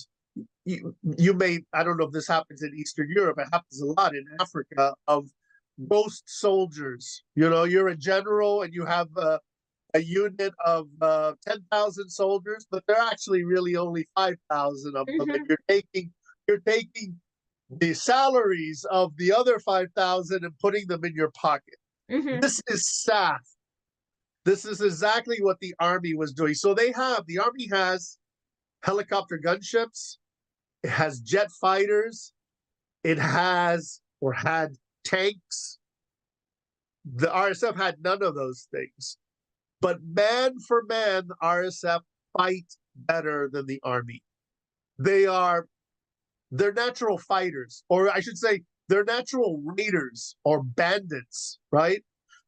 you may, I don't know if this happens in Eastern Europe, it happens a lot in Africa, of ghost soldiers. You're a general and you have a unit of 10,000 soldiers, but they're actually really only 5,000 of them. And you're taking the salaries of the other 5,000 and putting them in your pocket. This is SAF. This is exactly what the army was doing. So the army has helicopter gunships, it has jet fighters, it has or had tanks. The RSF had none of those things. But man for man, the RSF fight better than the army. They're natural fighters, or I should say, they're natural raiders or bandits, right?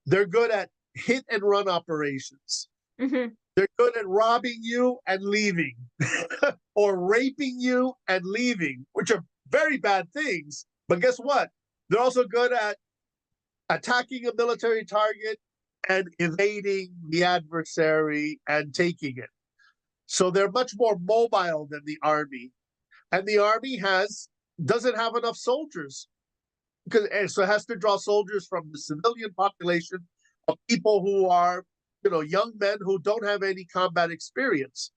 They're good at hit and run operations. They're good at robbing you and leaving, or raping you and leaving, which are very bad things. But guess what? They're also good at attacking a military target and evading the adversary and taking it. So they're much more mobile than the army. And the army doesn't have enough soldiers, so it has to draw soldiers from the civilian population of people who are, young men who don't have any combat experience,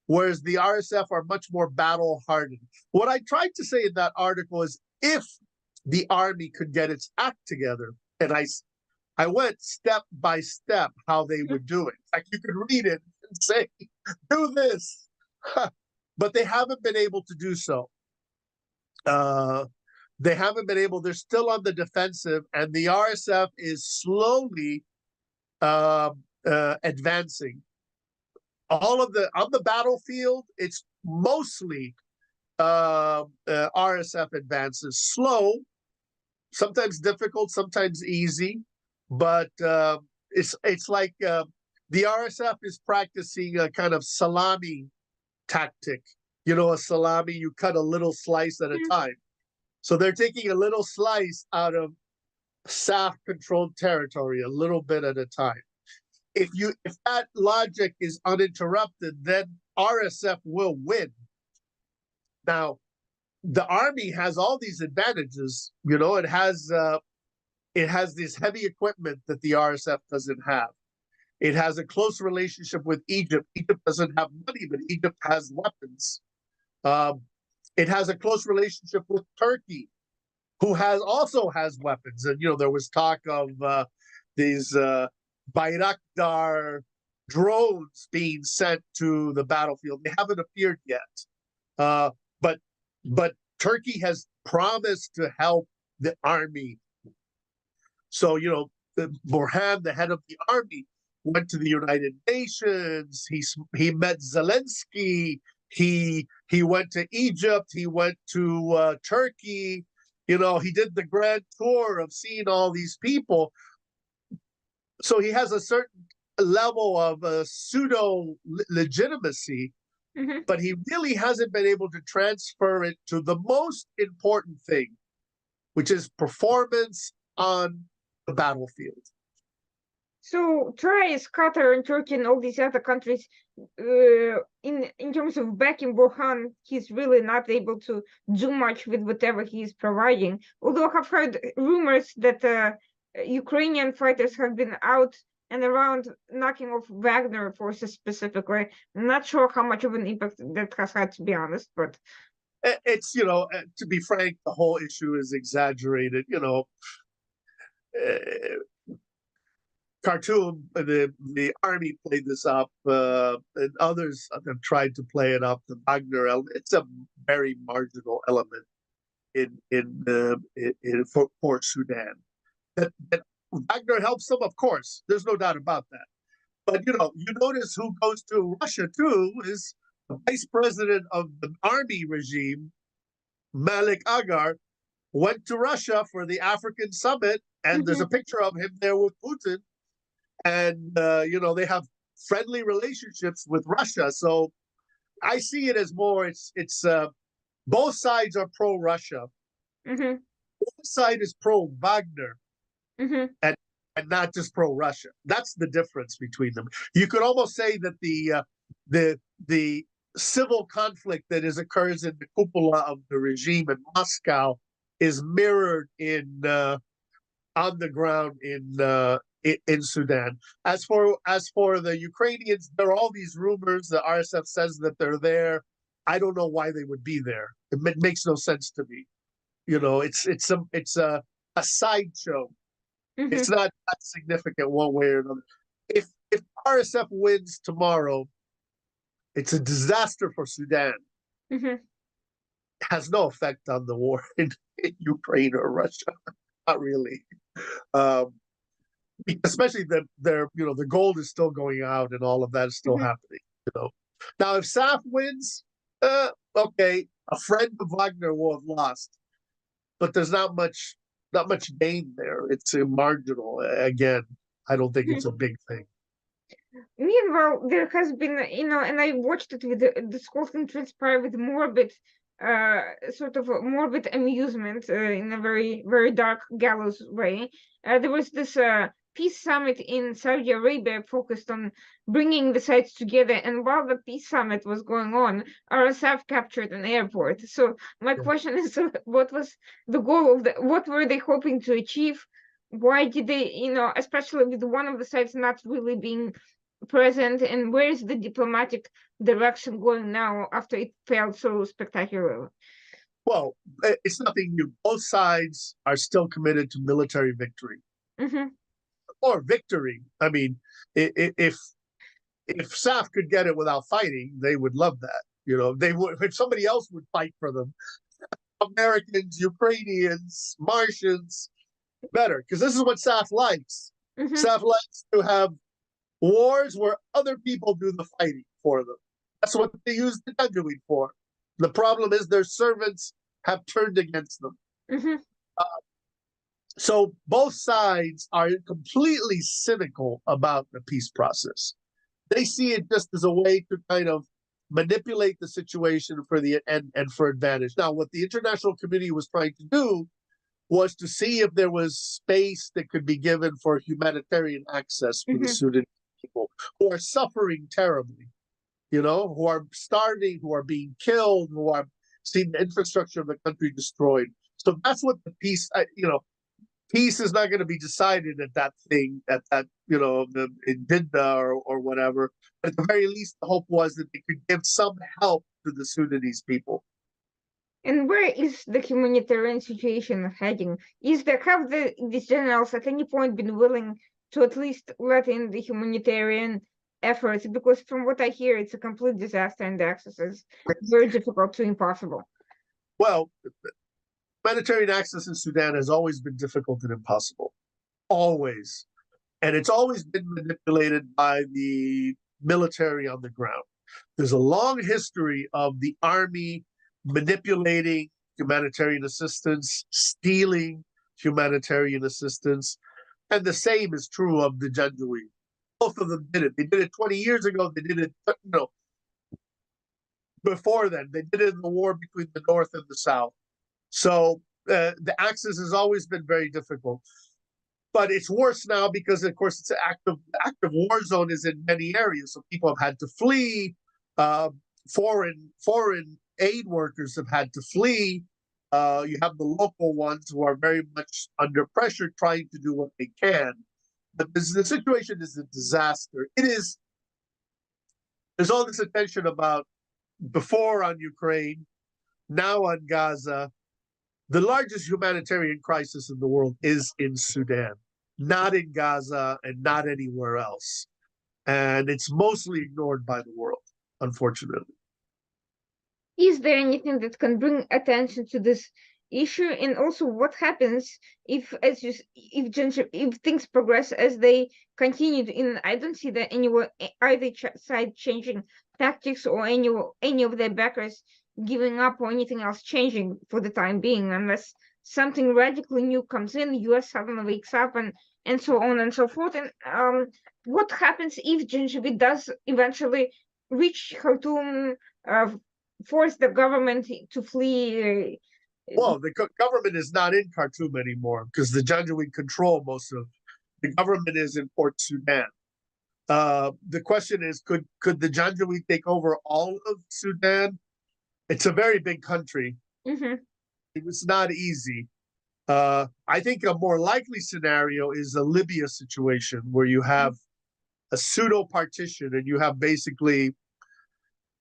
whereas the RSF are much more battle hardened. What I tried to say in that article is, if the army could get its act together, and I went step by step how they would do it. Like, you could read it and say, do this. But they haven't been able to do so. They haven't been able, they're still on the defensive, and the RSF is slowly advancing. On the battlefield, it's mostly RSF advances. Slow, sometimes difficult, sometimes easy, but it's like the RSF is practicing a kind of salami tactic. You know, a salami, you cut a little slice at a time. So they're taking a little slice out of SAF-controlled territory, a little bit at a time. If that logic is uninterrupted, then RSF will win. Now, the army has all these advantages. You know, it has this heavy equipment that the RSF doesn't have. It has a close relationship with Egypt. Egypt doesn't have money, but Egypt has weapons. It has a close relationship with Turkey, who also has weapons. And, you know, there was talk of these Bayraktar drones being sent to the battlefield. They haven't appeared yet. But Turkey has promised to help the army. So, you know, Burhan, the head of the army, went to the United Nations. He met Zelensky. He went to Egypt. He went to Turkey. You know, he did the grand tour of seeing all these people. So he has a certain level of pseudo legitimacy, but he really hasn't been able to transfer it to the most important thing, which is performance on the battlefield. So tries Qatar and Turkey and all these other countries, in terms of backing Burhan, he's really not able to do much with whatever he's providing. Although I have heard rumors that Ukrainian fighters have been out and around knocking off Wagner forces specifically. I'm not sure how much of an impact that has had, to be honest, but it's, you know, to be frank, the whole issue is exaggerated. You know, Khartoum, the army played this up, and others have tried to play it up. The Wagner element, it's a very marginal element for Sudan. That Wagner helps them, of course. There's no doubt about that. But you know, you notice who goes to Russia too is the vice president of the army regime, Malik Agar, went to Russia for the African summit, and there's a picture of him there with Putin. And you know, they have friendly relationships with Russia. So I see it as more, it's both sides are pro-Russia. One side is pro-Wagner, and not just pro-Russia. That's the difference between them. You could almost say that the civil conflict that occurs in the cupola of the regime in Moscow is mirrored on the ground in Sudan. As for the Ukrainians, there are all these rumors. The RSF says that they're there. I don't know why they would be there. It makes no sense to me. You know, it's a sideshow. It's not significant one way or another. If RSF wins tomorrow, it's a disaster for Sudan. It has no effect on the war in Ukraine or Russia. Not really. Especially the gold is still going out and all of that is still happening. You know, now if SAF wins, okay, a friend of Wagner will have lost, but there's not much gain there. It's marginal. Again, I don't think it's a big thing. Meanwhile, there has been, you know, and I watched it with the whole thing transpire with morbid, sort of a morbid amusement in a very, very dark gallows way. There was this peace summit in Saudi Arabia focused on bringing the sides together, and while the peace summit was going on, RSF captured an airport. So my question is, what was the goal of what were they hoping to achieve? Why did they, you know, especially with one of the sides not really being present, and where is the diplomatic direction going now after it failed so spectacularly? Well, it's nothing new. Both sides are still committed to military victory. Or victory. I mean, if SAF could get it without fighting, they would love that. You know, they would, if somebody else would fight for them. Americans, Ukrainians, Martians, better, because this is what SAF likes. SAF likes to have wars where other people do the fighting for them. That's what they use the Bedouin for. The problem is their servants have turned against them. So both sides are completely cynical about the peace process. They see it just as a way to kind of manipulate the situation for the and for advantage. Now, what the international community was trying to do was to see if there was space that could be given for humanitarian access for the Sudanese people who are suffering terribly, who are starving, who are being killed, who are seeing the infrastructure of the country destroyed. So that's what the peace, peace is not going to be decided at that thing, at that, in Jeddah or whatever. But at the very least, the hope was that they could give some help to the Sudanese people. And where is the humanitarian situation heading? Have these generals at any point been willing to at least let in the humanitarian efforts? Because from what I hear, it's a complete disaster and the access is very difficult to impossible. Well, humanitarian access in Sudan has always been difficult and impossible. Always. And it's always been manipulated by the military on the ground. There's a long history of the army manipulating humanitarian assistance, stealing humanitarian assistance. And the same is true of the Janjaweed. Both of them did it. They did it 20 years ago. They did it, before then. They did it in the war between the North and the South. So the access has always been very difficult. But it's worse now because, of course, it's an active war zone is in many areas. So people have had to flee. Foreign aid workers have had to flee. You have the local ones who are very much under pressure trying to do what they can. But the situation is a disaster. There's all this attention about before on Ukraine, now on Gaza. The largest humanitarian crisis in the world is in Sudan, not in Gaza and not anywhere else. And it's mostly ignored by the world, unfortunately. Is there anything that can bring attention to this issue? And also, what happens if things progress as they continue? I don't see that either side changing tactics or any of their backers giving up or anything else changing for the time being, unless something radically new comes in, the US suddenly wakes up and so on and so forth. And what happens if Janjaweed does eventually reach Khartoum, force the government to flee? Well, the government is not in Khartoum anymore because the Janjaweed control most of the government is in Port Sudan. The question is, could the Janjaweed take over all of Sudan? It's a very big country. It was not easy. I think a more likely scenario is a Libya situation where you have a pseudo partition and you have basically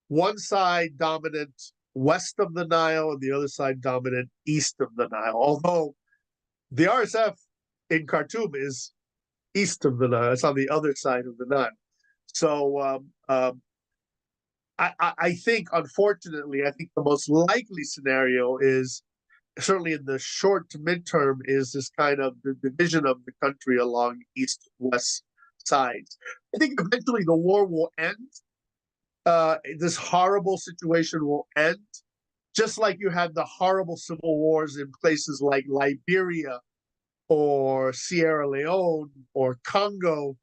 one side dominant west of the Nile and the other side dominant east of the Nile. Although the RSF in Khartoum is east of the Nile, it's on the other side of the Nile. So I think, unfortunately, I think the most likely scenario is, certainly in the short to midterm, is this kind of the division of the country along east-west sides. I think eventually the war will end. This horrible situation will end, just like you had the horrible civil wars in places like Liberia or Sierra Leone or Congo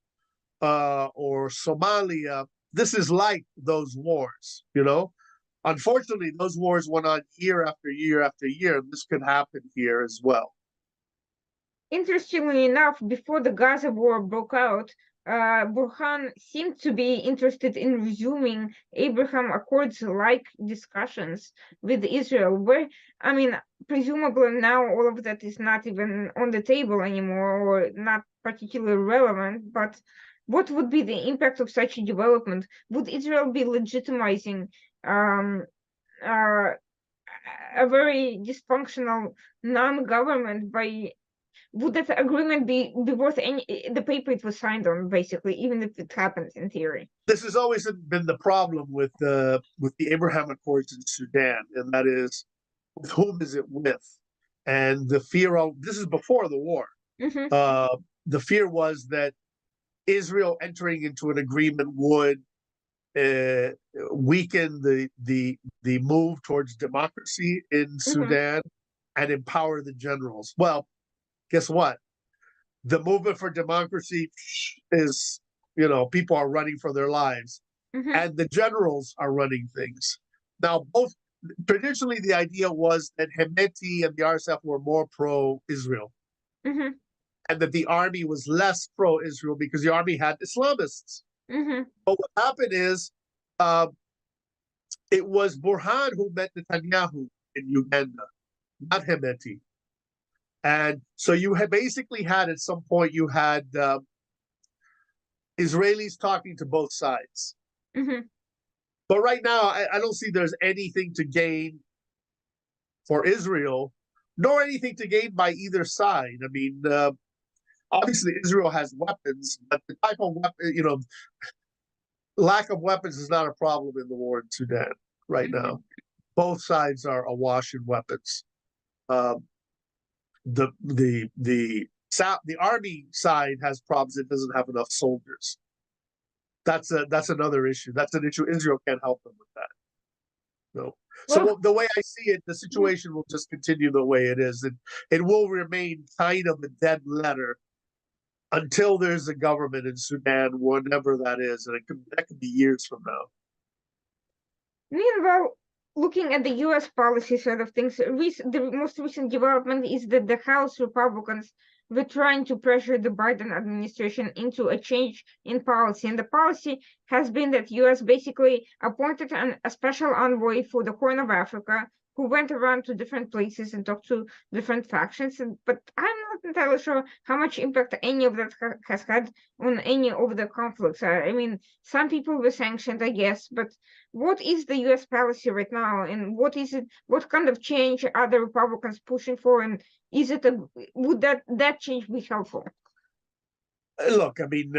or Somalia. This is like those wars, Unfortunately, those wars went on year after year after year, and this could happen here as well. Interestingly enough, before the Gaza war broke out, Burhan seemed to be interested in resuming Abraham Accords-like discussions with Israel, where, presumably now all of that is not even on the table anymore or not particularly relevant, but what would be the impact of such a development? Would Israel be legitimizing a very dysfunctional non-government by... Would that agreement be worth the paper it was signed on, basically, even if it happens in theory? This has always been the problem with the Abraham Accords in Sudan, and that is, with whom is it with? And the fear of, this is before the war. The fear was that Israel entering into an agreement would weaken the move towards democracy in Sudan and empower the generals. Well, guess what? The movement for democracy is, people are running for their lives, and the generals are running things. Now, both traditionally, the idea was that Hemeti and the RSF were more pro-Israel, and that the army was less pro-Israel because the army had Islamists. But what happened is, it was Burhan who met Netanyahu in Uganda, not Hemeti. And so you had basically had, at some point, you had Israelis talking to both sides. But right now, I don't see there's anything to gain for Israel, nor anything to gain by either side. I mean, obviously Israel has weapons, but the type of weapon, lack of weapons is not a problem in the war in Sudan right now. Both sides are awash in weapons. The army side has problems. It doesn't have enough soldiers. That's another issue. That's an issue. Israel can't help them with that. No. So the way I see it, the situation will just continue the way it is, and it will remain kind of a dead letter until there's a government in Sudan, whenever that is, and that could be years from now. Meanwhile, looking at the U.S. policy side of things, the most recent development is that the House Republicans were trying to pressure the Biden administration into a change in policy. And the policy has been that U.S. basically appointed a special envoy for the Horn of Africa, who went around to different places and talked to different factions. But I'm not entirely sure how much impact any of that has had on any of the conflicts. I mean, some people were sanctioned, I guess, but what is the U.S. policy right now, and what is it? What kind of change are the Republicans pushing for, and would that change be helpful? Look, I mean,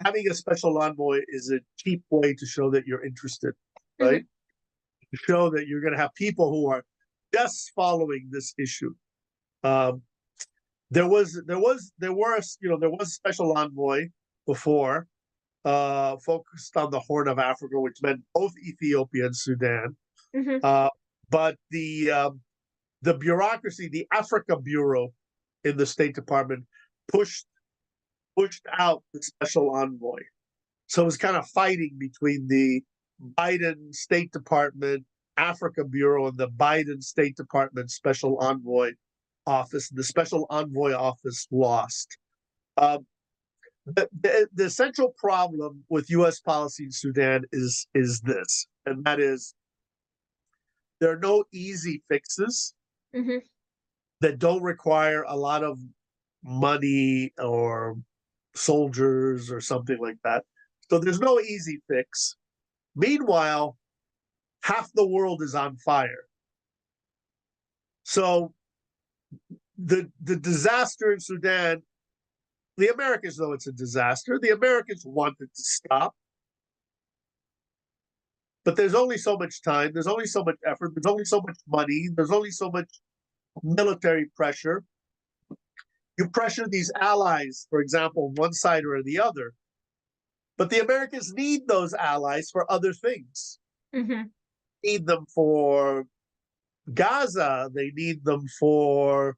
having a special envoy is a cheap way to show that you're interested, right? To show that you're going to have people who are just following this issue. There was a special envoy before, focused on the Horn of Africa, which meant both Ethiopia and Sudan. But the bureaucracy, the Africa Bureau in the State Department, pushed out the special envoy. So it was kind of fighting between the Biden State Department Africa Bureau and the Biden State Department Special Envoy Office. The Special Envoy Office lost. The central problem with U.S. policy in Sudan is this, and that is there are no easy fixes that don't require a lot of money or soldiers or something like that. So there's no easy fix. Meanwhile, half the world is on fire. So the disaster in Sudan, the Americans know it's a disaster. The Americans want it to stop. But there's only so much time. There's only so much effort. There's only so much money. There's only so much military pressure. You pressure these allies, for example, one side or the other. But the Americans need those allies for other things. Need them for Gaza. They need them for,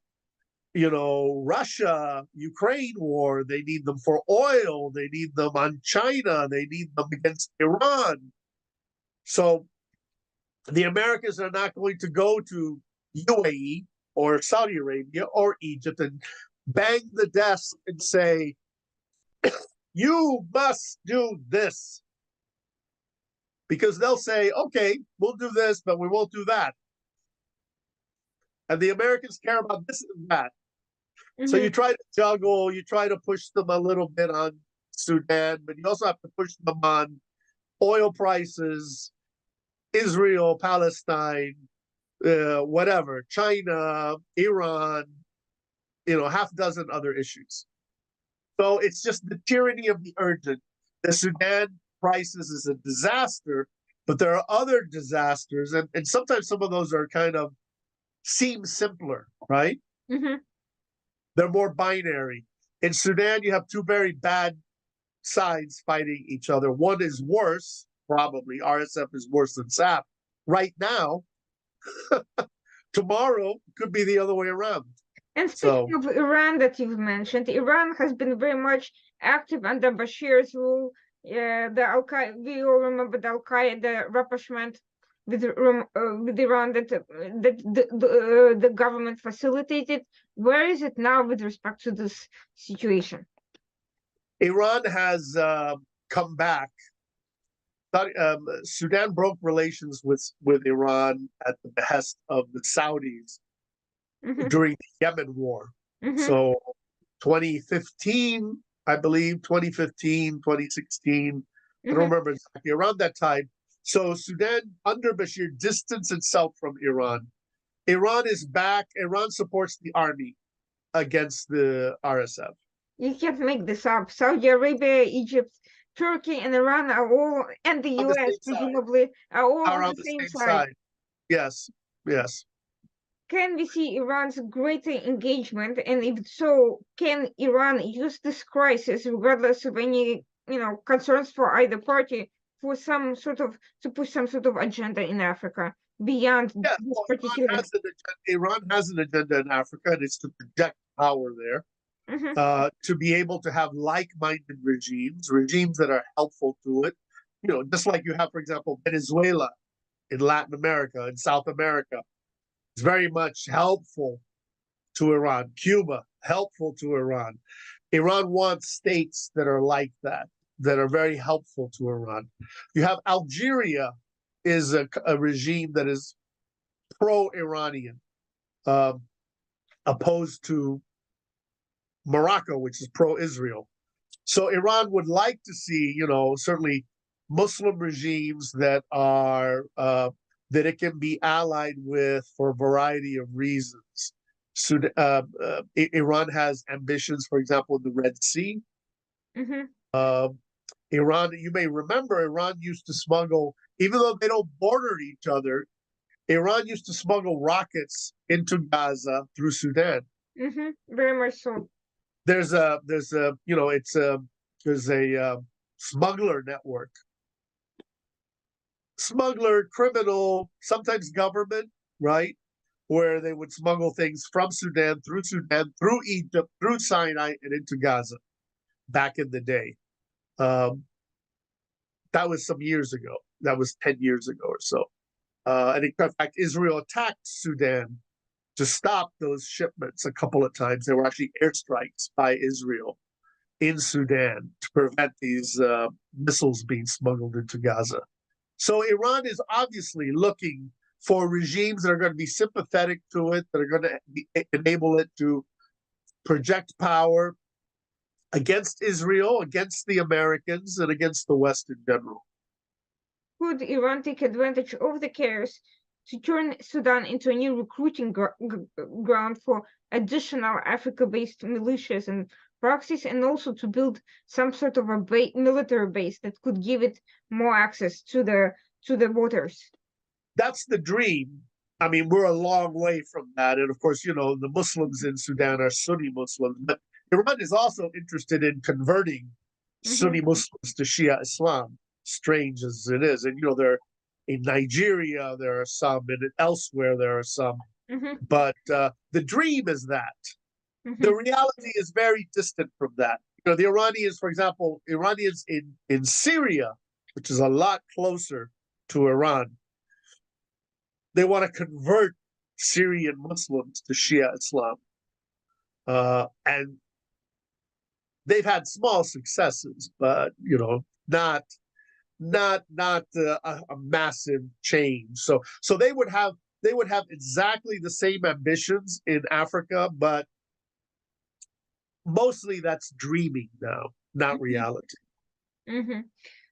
Russia, Ukraine war. They need them for oil. They need them on China. They need them against Iran. So the Americans are not going to go to UAE or Saudi Arabia or Egypt and bang the desk and say, you must do this. Because they'll say, okay, we'll do this, but we won't do that. And the Americans care about this and that. So you try to juggle, you try to push them a little bit on Sudan, but you also have to push them on oil prices, Israel, Palestine, whatever, China, Iran, half dozen other issues. So it's just the tyranny of the urgent. The Sudan crisis is a disaster, but there are other disasters, and sometimes some of those are seem simpler, right? They're more binary. In Sudan, you have two very bad sides fighting each other. One is worse, probably. RSF is worse than SAP right now. Tomorrow could be the other way around. And So speaking of Iran that you've mentioned, Iran has been very much active under Bashir's rule. The Al-Qaeda, we all remember the Al-Qaeda rapprochement with Iran that the government facilitated. Where is it now with respect to this situation? Iran has come back. Sudan broke relations with Iran at the behest of the Saudis Mhm, during the Yemen war. mhm, So 2015, I believe, 2015, 2016, I don't mhm. remember exactly, around that time. So Sudan, under Bashir, distanced itself from Iran. Iran is back. Iran supports the army against the RSF. You can't make this up. Saudi Arabia, Egypt, Turkey, and Iran are all, and the On the US same side, presumably, are all are on on the the same same side. side. Yes, yes. Can we see Iran's greater engagement? And if so, can Iran use this crisis, regardless of any, concerns for either party, for some sort of to push some sort of agenda in Africa beyond Yeah, this well, particular? Iran has an agenda in Africa, and it's to project power there, Mhm, to be able to have like-minded regimes that are helpful to it. You know, just like you have, for example, Venezuela in Latin America, in South America. It's very much helpful to Iran. Cuba, helpful to Iran. Iran wants states that are like that, that are very helpful to Iran. You have Algeria is a regime that is pro-Iranian, um, opposed to Morocco, which is pro-Israel. So Iran would like to see, certainly Muslim regimes that are that it can be allied with for a variety of reasons. So Iran has ambitions, for example, in the Red Sea. mhm. Uh, Iran, you may remember, Iran used to smuggle, even though they don't border each other, Iran used to smuggle rockets into Gaza through Sudan. Very much so. There's a smuggler network, criminal, sometimes government, right? Where they would smuggle things from Sudan, through Egypt, through Sinai, and into Gaza back in the day. That was some years ago. That was 10 years ago or so. And in fact, Israel attacked Sudan to stop those shipments a couple of times. There were actually airstrikes by Israel in Sudan to prevent these missiles being smuggled into Gaza. So Iran is obviously looking for regimes that are going to be sympathetic to it, that are going to enable it to project power against Israel, against the Americans, and against the West in general. Could Iran take advantage of the chaos to turn Sudan into a new recruiting ground for additional Africa-based militias and proxies, and also to build some sort of a military base that could give it more access to the waters? That's the dream. I mean, we're a long way from that. And of course, the Muslims in Sudan are Sunni Muslims, but Iran is also interested in converting Sunni Muslims to Shia Islam, strange as it is. And, there in Nigeria, there are some, and elsewhere, there are some. But the dream is that. The reality is very distant from that. The Iranians, for example, in Syria, which is a lot closer to Iran, they want to convert Syrian Muslims to Shia Islam. And they've had small successes, but not a massive change. So they would have exactly the same ambitions in Africa, but mostly that's dreaming now, not reality.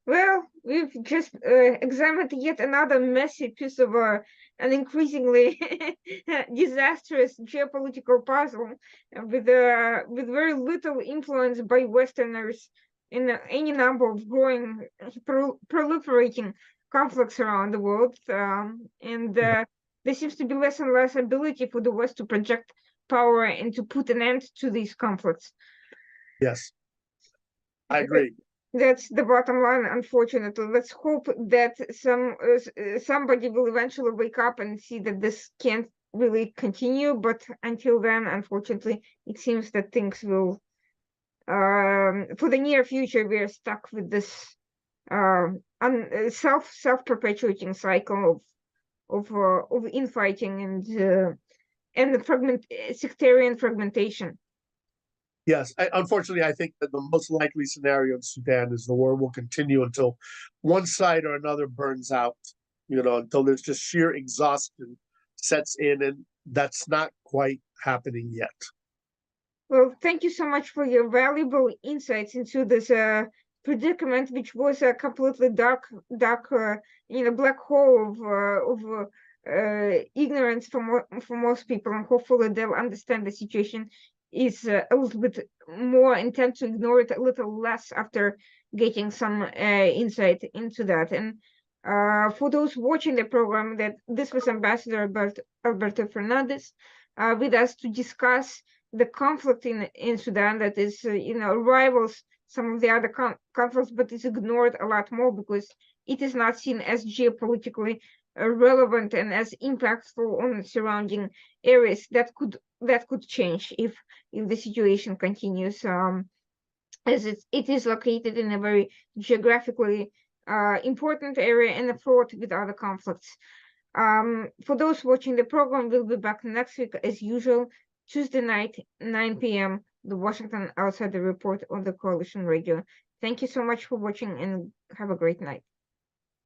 Well, we've just examined yet another messy piece of an increasingly disastrous geopolitical puzzle with very little influence by Westerners in any number of growing, proliferating conflicts around the world. And there seems to be less and less ability for the West to project power and to put an end to these conflicts. Yes, I agree. That's the bottom line, unfortunately. Let's hope that somebody will eventually wake up and see that this can't really continue. But until then, unfortunately, it seems that things will, for the near future, we are stuck with this self-perpetuating cycle of infighting and the sectarian fragmentation. Yes, unfortunately, I think that the most likely scenario in Sudan is the war will continue until one side or another burns out, until there's just sheer exhaustion sets in, and that's not quite happening yet. Well, thank you so much for your valuable insights into this predicament, which was a completely dark, black hole of ignorance for most people, and hopefully they'll understand the situation is a little bit more and tend to ignore it a little less after getting some insight into that. And for those watching the program, that this was Ambassador Alberto Fernandez with us to discuss the conflict in Sudan that is, rivals some of the other conflicts, but is ignored a lot more because it is not seen as geopolitically relevant and as impactful on surrounding areas. That could change if the situation continues, as it is located in a very geographically important area and fraught with other conflicts. For those watching the program, we'll be back next week as usual, Tuesday night, 9 p.m., the Washington Outsider Report on the Coalition Radio. Thank you so much for watching and have a great night.